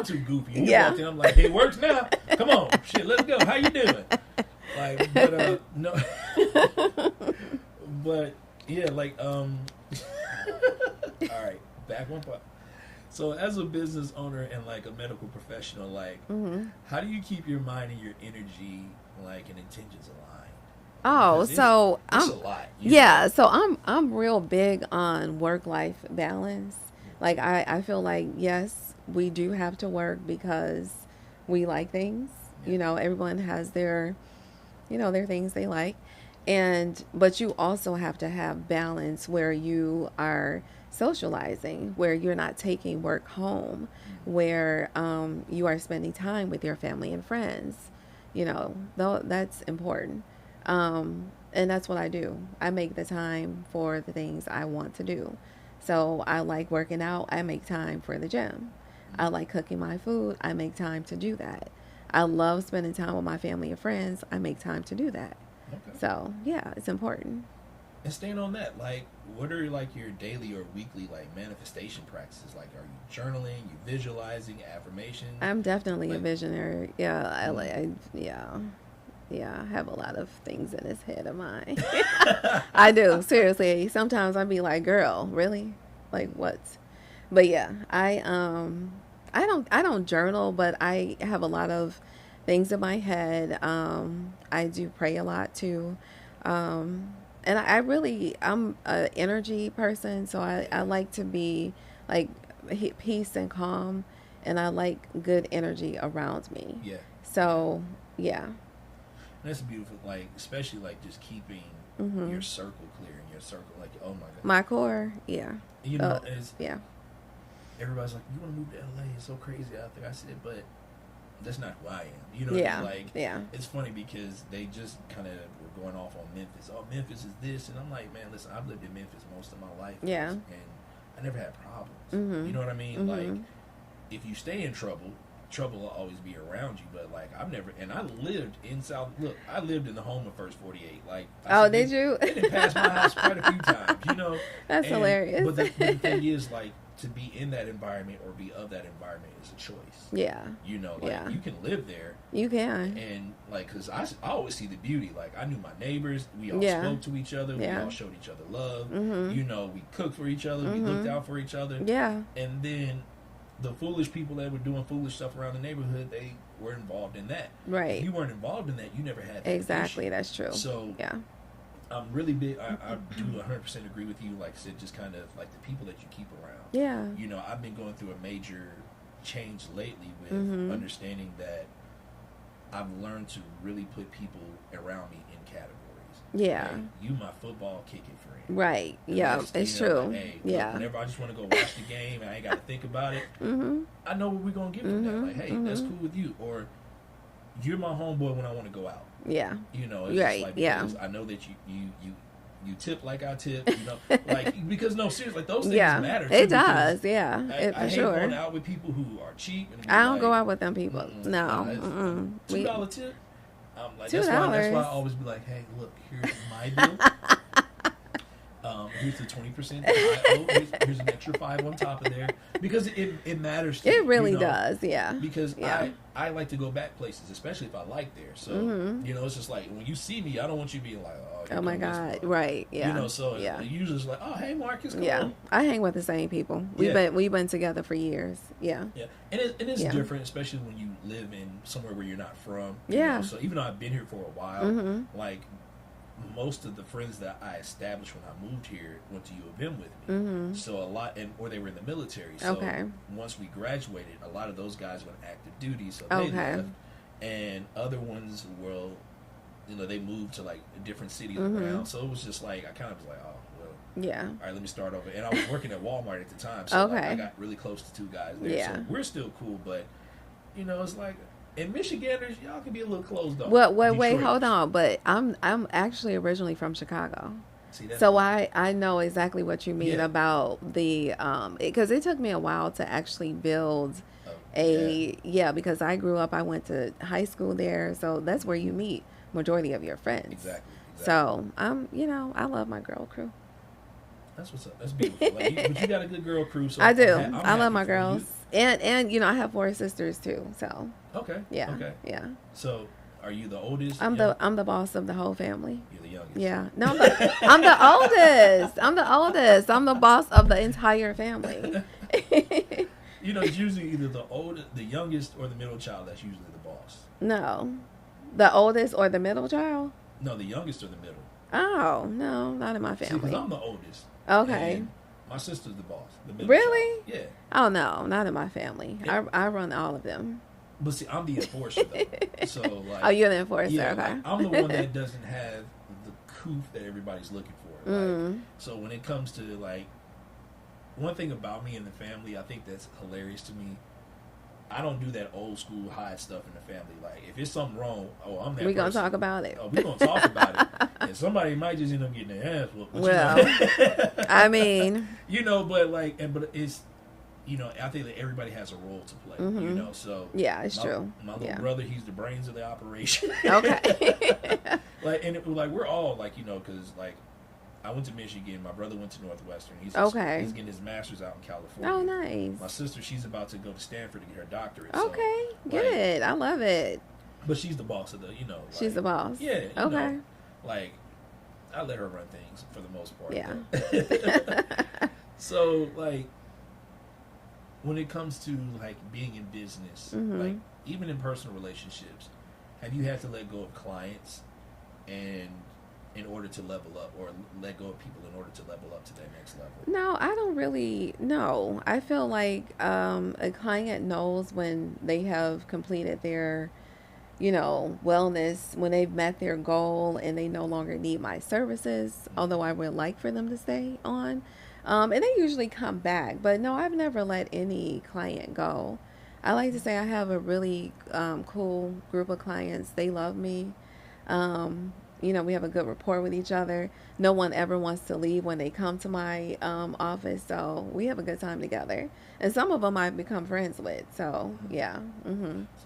Speaker 1: too goofy. You walk in, I'm like, it works now. Come on, shit, let's go. How you doing? Like, but no, but yeah, like, all right, back one part. So, as a business owner and like a medical professional, like, how do you keep your mind and your energy, like, and intentions aligned?
Speaker 2: Oh, so
Speaker 1: it's a lot.
Speaker 2: Yeah, so I'm real big on work-life balance. Like, I feel like, yes, we do have to work because we like things. Yeah. You know, everyone has their, you know, their things they like. But you also have to have balance where you are socializing, where you're not taking work home, where you are spending time with your family and friends. You know, that's important. And that's what I do. I make the time for the things I want to do. So I like working out. I make time for the gym. I like cooking my food. I make time to do that. I love spending time with my family and friends. I make time to do that. Okay. So, yeah, it's important.
Speaker 1: And staying on that, like, what are, like, your daily or weekly, like, manifestation practices? Like, are you journaling, you visualizing, affirmations?
Speaker 2: I'm definitely a visionary. Yeah, I have a lot of things in this head of mine. I do, seriously. Sometimes I'd be like, girl, really? Like, what? But yeah, I don't journal, but I have a lot of things in my head. I do pray a lot too. And I'm an energy person, so I like to be like peace and calm, and I like good energy around me.
Speaker 1: Yeah.
Speaker 2: So, yeah.
Speaker 1: That's beautiful, like, especially, like, just keeping your circle clear and your circle, like, oh my god.
Speaker 2: My core, yeah.
Speaker 1: You know,
Speaker 2: yeah.
Speaker 1: Everybody's like, you want to move to LA? It's so crazy out there. I said, but that's not who I am. You know what I
Speaker 2: Yeah.
Speaker 1: mean? Like,
Speaker 2: Yeah.
Speaker 1: it's funny because they just kind of were going off on Memphis. Oh, Memphis is this, and I'm like, man, listen, I've lived in Memphis most of my life,
Speaker 2: Yeah.
Speaker 1: and I never had problems.
Speaker 2: Mhm.
Speaker 1: You know what I mean?
Speaker 2: Mhm.
Speaker 1: Like, if you stay in trouble, trouble will always be around you. But like, I've never, and I lived in South. Look, I lived in the home of First 48. Like,
Speaker 2: Oh, did you?
Speaker 1: They didn't pass my house quite a few times. You know,
Speaker 2: That's hilarious.
Speaker 1: But the thing is, like, to be in that environment or be of that environment is a choice.
Speaker 2: Yeah.
Speaker 1: You know, like,
Speaker 2: Yeah.
Speaker 1: you can live there.
Speaker 2: You can.
Speaker 1: And like, cause I always see the beauty. Like, I knew my neighbors. We all
Speaker 2: Yeah.
Speaker 1: spoke to each other.
Speaker 2: Yeah.
Speaker 1: We all showed each other love.
Speaker 2: Mhm.
Speaker 1: You know, we cooked for each other. We
Speaker 2: Mhm.
Speaker 1: looked out for each other.
Speaker 2: Yeah.
Speaker 1: And then the foolish people that were doing foolish stuff around the neighborhood, they were involved in that.
Speaker 2: Right.
Speaker 1: If you weren't involved in that, you never had that
Speaker 2: Exactly.
Speaker 1: issue.
Speaker 2: That's true.
Speaker 1: So
Speaker 2: yeah.
Speaker 1: I'm really big. I do 100% agree with you. Like I said, just kind of like the people that you keep around.
Speaker 2: Yeah.
Speaker 1: You know, I've been going through a major change lately with
Speaker 2: Mhm.
Speaker 1: understanding that I've learned to really put people around me in categories.
Speaker 2: Yeah.
Speaker 1: Like, you my football kicking friend.
Speaker 2: Right.
Speaker 1: The
Speaker 2: Yeah.
Speaker 1: next,
Speaker 2: It's
Speaker 1: you know,
Speaker 2: true.
Speaker 1: like, hey, look,
Speaker 2: Yeah.
Speaker 1: whenever I just want to go watch the game and I ain't got to think about it,
Speaker 2: Mhm.
Speaker 1: I know what we're gonna get from that.
Speaker 2: Mhm.
Speaker 1: Like, hey, that's
Speaker 2: Mhm.
Speaker 1: cool with you, or you're my homeboy when I want to go out.
Speaker 2: Yeah.
Speaker 1: You know, it's
Speaker 2: Right,
Speaker 1: just like,
Speaker 2: yeah.
Speaker 1: because I know that you tip like I tip. You know, like, because no, seriously, like, those things
Speaker 2: Yeah.
Speaker 1: matter. Too,
Speaker 2: It
Speaker 1: because
Speaker 2: does. Yeah.
Speaker 1: I
Speaker 2: For
Speaker 1: hate
Speaker 2: sure.
Speaker 1: going out with people who are cheap. And
Speaker 2: I don't
Speaker 1: like,
Speaker 2: go out with them people.
Speaker 1: mm-mm,
Speaker 2: No.
Speaker 1: nah, it's
Speaker 2: Mm-mm.
Speaker 1: $2 tip. I'm like,
Speaker 2: $2.
Speaker 1: that's why I always be like, hey, look, here's my bill. Here's the 20% that I owe. Here's an extra 5 on top of there, because it matters to me,
Speaker 2: It really
Speaker 1: you know?
Speaker 2: does. Yeah.
Speaker 1: Because
Speaker 2: Yeah.
Speaker 1: I like to go back places, especially if I like there. So
Speaker 2: Mhm.
Speaker 1: you know, it's just like when you see me, I don't want you being like, oh, here
Speaker 2: Oh my
Speaker 1: come this
Speaker 2: God.
Speaker 1: one.
Speaker 2: Right. Yeah.
Speaker 1: You know, so
Speaker 2: yeah.
Speaker 1: usually it's like, oh, hey, Marcus, come
Speaker 2: Yeah.
Speaker 1: on.
Speaker 2: I hang with the same people. We've
Speaker 1: Yeah.
Speaker 2: been together for years. Yeah.
Speaker 1: Yeah, and it's
Speaker 2: Yeah.
Speaker 1: different, especially when you live in somewhere where you're not from. You
Speaker 2: Yeah.
Speaker 1: know? So even though I've been here for a while,
Speaker 2: Mhm.
Speaker 1: like, most of the friends that I established when I moved here went to U of M with me.
Speaker 2: Mhm.
Speaker 1: So a lot, or they were in the military. So
Speaker 2: Okay.
Speaker 1: once we graduated, a lot of those guys went active duty, so they
Speaker 2: Okay.
Speaker 1: left. And other ones will, you know, they moved to like different cities
Speaker 2: Mhm.
Speaker 1: around. So it was just like, I kind of was like, oh, well,
Speaker 2: Yeah.
Speaker 1: all right, let me start over. And I was working at Walmart at the time, so like,
Speaker 2: Okay.
Speaker 1: I got really close to 2 guys there.
Speaker 2: Yeah.
Speaker 1: So we're still cool, but you know, it's like, in Michiganders, y'all can be a little closed off.
Speaker 2: Well, wait,
Speaker 1: Detroiters.
Speaker 2: hold on. But I'm actually originally from Chicago.
Speaker 1: See, that's
Speaker 2: So I know exactly what you mean
Speaker 1: Yeah.
Speaker 2: about the because it took me a while to actually build
Speaker 1: yeah,
Speaker 2: because I grew up, I went to high school there, so that's where you meet majority of your friends.
Speaker 1: exactly.
Speaker 2: So I love my girl crew.
Speaker 1: That's what's up. That's beautiful. Like, but you got a good girl crew. So
Speaker 2: I do.
Speaker 1: I'm
Speaker 2: I
Speaker 1: happy
Speaker 2: love my
Speaker 1: for you.
Speaker 2: girls, and I have 4 sisters too. So
Speaker 1: Okay.
Speaker 2: yeah,
Speaker 1: Okay.
Speaker 2: yeah.
Speaker 1: So, are you the oldest?
Speaker 2: I'm
Speaker 1: Yeah?
Speaker 2: the boss of the whole family.
Speaker 1: You're the youngest.
Speaker 2: Yeah. No, I'm the oldest. I'm the oldest. I'm the boss of the entire family.
Speaker 1: You know, it's usually either the youngest, or the middle child. That's usually the boss.
Speaker 2: No. The oldest or the middle child?
Speaker 1: No, the youngest or the middle.
Speaker 2: Oh, no, not in my
Speaker 1: See,
Speaker 2: family.
Speaker 1: because I'm the oldest.
Speaker 2: Okay.
Speaker 1: And my sister's the boss. The middle
Speaker 2: Really?
Speaker 1: child. Yeah.
Speaker 2: Oh, no, not in my family.
Speaker 1: Yeah.
Speaker 2: I run all of them.
Speaker 1: But see, I'm the enforcer though. So like,
Speaker 2: Oh, you're the enforcer.
Speaker 1: yeah,
Speaker 2: Okay.
Speaker 1: like, I'm the one that doesn't have the coof that everybody's looking for. Like,
Speaker 2: Mm.
Speaker 1: so when it comes to like, one thing about me and the family, I think that's hilarious to me. I don't do that old school hide stuff in the family. Like, if it's something wrong, I'm that
Speaker 2: We're going to
Speaker 1: person.
Speaker 2: talk about it.
Speaker 1: Oh, we're gonna talk about it, and somebody might just end up getting their ass whooped. But
Speaker 2: Well,
Speaker 1: you know,
Speaker 2: I mean,
Speaker 1: you know, but like, but it's, you know, I think that everybody has a role to play.
Speaker 2: Mhm.
Speaker 1: You know, so
Speaker 2: yeah, it's
Speaker 1: my,
Speaker 2: true.
Speaker 1: My little
Speaker 2: Yeah.
Speaker 1: brother, he's the brains of the operation.
Speaker 2: Okay.
Speaker 1: Like, and like, we're all like, you know, because like, I went to Michigan. My brother went to Northwestern. He's
Speaker 2: Okay.
Speaker 1: He's getting his master's out in California.
Speaker 2: Oh, nice.
Speaker 1: My sister, she's about to go to Stanford to get her doctorate. So,
Speaker 2: Okay,
Speaker 1: like,
Speaker 2: good. I love it.
Speaker 1: but she's the boss of the, you know. Like,
Speaker 2: She's the boss.
Speaker 1: Yeah. You
Speaker 2: Okay.
Speaker 1: know, like, I let her run things for the most part.
Speaker 2: Yeah.
Speaker 1: but- so like, when it comes to like being in business,
Speaker 2: Mhm.
Speaker 1: like even in personal relationships, have you had to let go of clients and in order to level up, or let go of people in order to level up to that next level?
Speaker 2: No, I don't really know. I feel like a client knows when they have completed their, wellness, when they've met their goal and they no longer need my services, although I would like for them to stay on. And they usually come back. But no, I've never let any client go. I like to say I have a really cool group of clients. They love me. We have a good rapport with each other. No one ever wants to leave when they come to my office, so we have a good time together. And some of them I've become friends with. So yeah,
Speaker 1: It's beautiful. It's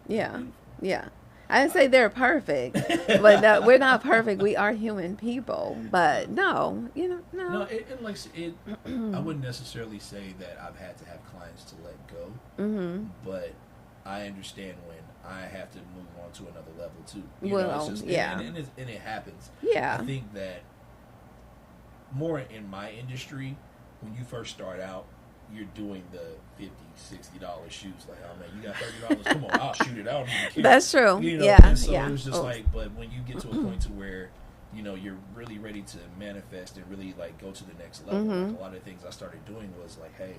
Speaker 2: yeah,
Speaker 1: beautiful.
Speaker 2: yeah. I didn't say they're perfect, but no, we're not perfect. We are human people. But no,
Speaker 1: No,
Speaker 2: no.
Speaker 1: and like it, I wouldn't necessarily say that I've had to have clients to let go, but I understand when I have to move on to another level too. It's
Speaker 2: Well,
Speaker 1: just
Speaker 2: yeah,
Speaker 1: and it happens. I
Speaker 2: yeah.
Speaker 1: think that more in my industry, when you first start out, you're doing the $50, $60 shoots. Like, oh man, you got $30. Come on, I'll shoot it. I don't even care.
Speaker 2: That's true.
Speaker 1: And so
Speaker 2: Yeah.
Speaker 1: it was just
Speaker 2: Oh.
Speaker 1: like, but when you get to a point to where you're really ready to manifest and really like go to the next level. Like, a lot of things I started doing was like, hey,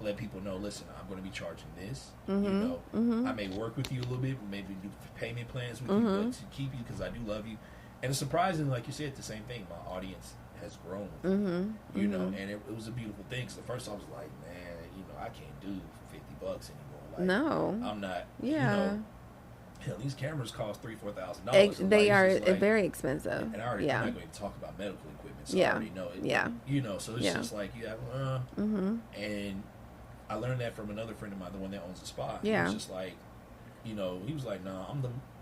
Speaker 1: let people know, listen, I'm going to be charging this. I may work with you a little bit, maybe do payment plans with you, but to keep you because I do love you. And it's surprising, like you said, the same thing. My audience has grown with me, and it was a beautiful thing. Because at first I was like, man, I can't do $50 anymore. Like,
Speaker 2: no,
Speaker 1: I'm not.
Speaker 2: Yeah.
Speaker 1: Hell, these cameras cost $3,000-$4,000.
Speaker 2: They are
Speaker 1: like,
Speaker 2: very expensive.
Speaker 1: And I'm not going to talk about medical equipment, so I already know it. So it's just like you have, and I learned that from another friend of mine, the one that owns a spa. He was just like, he was like, no,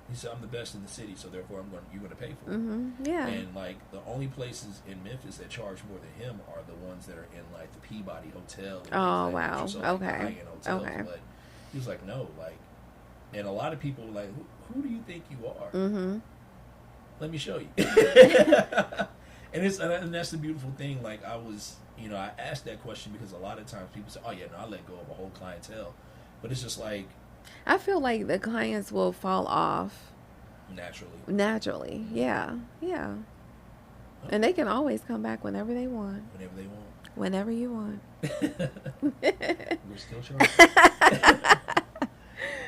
Speaker 1: he said, I'm the best in the city, so therefore you're going to pay for it.
Speaker 2: Yeah.
Speaker 1: And like the only places in Memphis that charge more than him are the ones that are in like the Peabody Hotel. And
Speaker 2: Oh,
Speaker 1: things
Speaker 2: wow.
Speaker 1: nature, so, like,
Speaker 2: Okay.
Speaker 1: high-end hotels.
Speaker 2: Okay.
Speaker 1: But he was like, no, like, and a lot of people were like, who do you think you are? Let me show you. And that's the beautiful thing. Like I was, I asked that question because a lot of times people say, oh yeah, no, I let go of a whole clientele, but it's just like
Speaker 2: I feel like the clients will fall off naturally. Yeah. And they can always come back whenever they want. Whenever you want.
Speaker 1: We're still charging.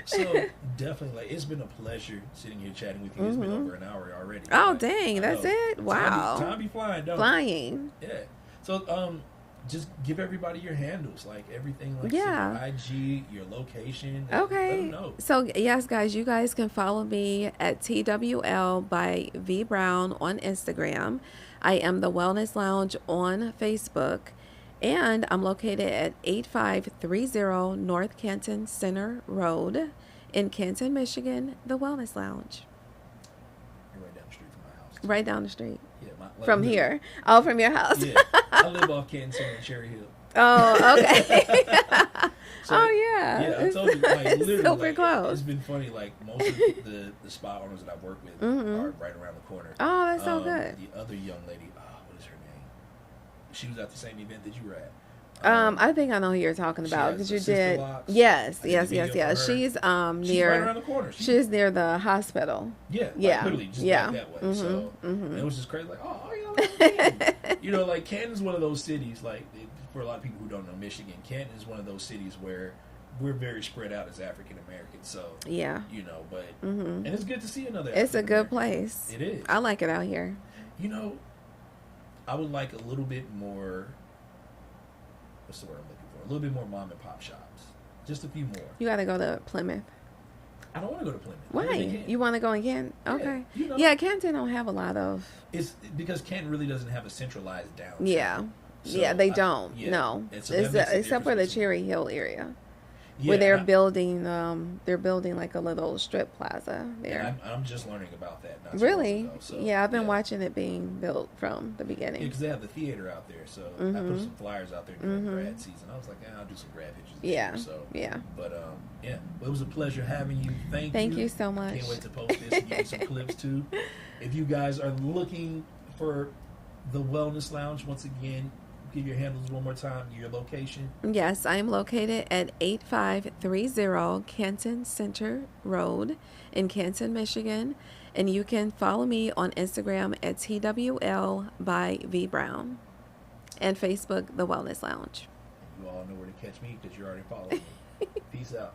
Speaker 1: So definitely, like, it's been a pleasure sitting here chatting with you. It's been over an hour already.
Speaker 2: Oh,
Speaker 1: like,
Speaker 2: dang, that's it? Wow.
Speaker 1: Time be flying, don't it?
Speaker 2: Flying.
Speaker 1: Yeah. So just give everybody your handles, like everything, like your IG, your location.
Speaker 2: Okay.
Speaker 1: Let them know.
Speaker 2: So yes, guys, you guys can follow me at TWL by V Brown on Instagram. I am the Wellness Lounge on Facebook. And I'm located at 8530 North Canton Center Road in Canton, Michigan, the Wellness Lounge.
Speaker 1: You're right down the street from my house.
Speaker 2: Right down the street.
Speaker 1: Yeah,
Speaker 2: from here. Oh, from your house.
Speaker 1: Yeah, I live off Canton Center in Cherry Hill.
Speaker 2: Oh, okay.
Speaker 1: So,
Speaker 2: oh, yeah.
Speaker 1: Yeah, I told you, like, literally,
Speaker 2: super
Speaker 1: like,
Speaker 2: close.
Speaker 1: It's been funny, like, most of the spa owners that I work with are right around the corner.
Speaker 2: Oh, that's so good.
Speaker 1: The other young lady, what is her name? She was at the same event that you were at.
Speaker 2: I think I know who you're talking about because you did.
Speaker 1: Locks.
Speaker 2: Yes.
Speaker 1: She's
Speaker 2: She's
Speaker 1: right
Speaker 2: near.
Speaker 1: around the corner.
Speaker 2: She's near the hospital.
Speaker 1: Yeah.
Speaker 2: Yeah.
Speaker 1: Literally, just
Speaker 2: Yeah.
Speaker 1: like that way. So and it was just crazy. Like, Canton. Like Canton's one of those cities. Like for a lot of people who don't know Michigan, Canton is one of those cities where we're very spread out as African Americans. So
Speaker 2: yeah.
Speaker 1: But and it's good to see another.
Speaker 2: It's a good place.
Speaker 1: It is.
Speaker 2: I like it out here.
Speaker 1: I would like a little bit more. What's the word I'm looking for? A little bit more mom and pop shops. Just a few more.
Speaker 2: You got to go to Plymouth.
Speaker 1: I don't want to go to Plymouth.
Speaker 2: Why? You want to go in Canton? Okay.
Speaker 1: Yeah,
Speaker 2: Canton don't have a lot of.
Speaker 1: It's because Canton really doesn't have a centralized downtown.
Speaker 2: Yeah.
Speaker 1: So
Speaker 2: they don't. No.
Speaker 1: So
Speaker 2: except for the Cherry Hill area. Where they're building like a little strip plaza there.
Speaker 1: I'm just learning about that.
Speaker 2: Really?
Speaker 1: Ago, so,
Speaker 2: I've been watching it being built from the beginning.
Speaker 1: Yeah, because they have the theater out there. So I put some flyers out there during grad season. I was like, I'll do some grad pictures this year. So, But, well, it was a pleasure having you. Thank you
Speaker 2: so much.
Speaker 1: Can't wait to post this and give you some clips, too. If you guys are looking for the Wellness Lounge, once again, give your handles one more time, your location.
Speaker 2: Yes, I am located at 8530 Canton Center Road in Canton, Michigan. And you can follow me on Instagram at TWL by V Brown and Facebook, The Wellness Lounge.
Speaker 1: You all know where to catch me because you're already following me. Peace out.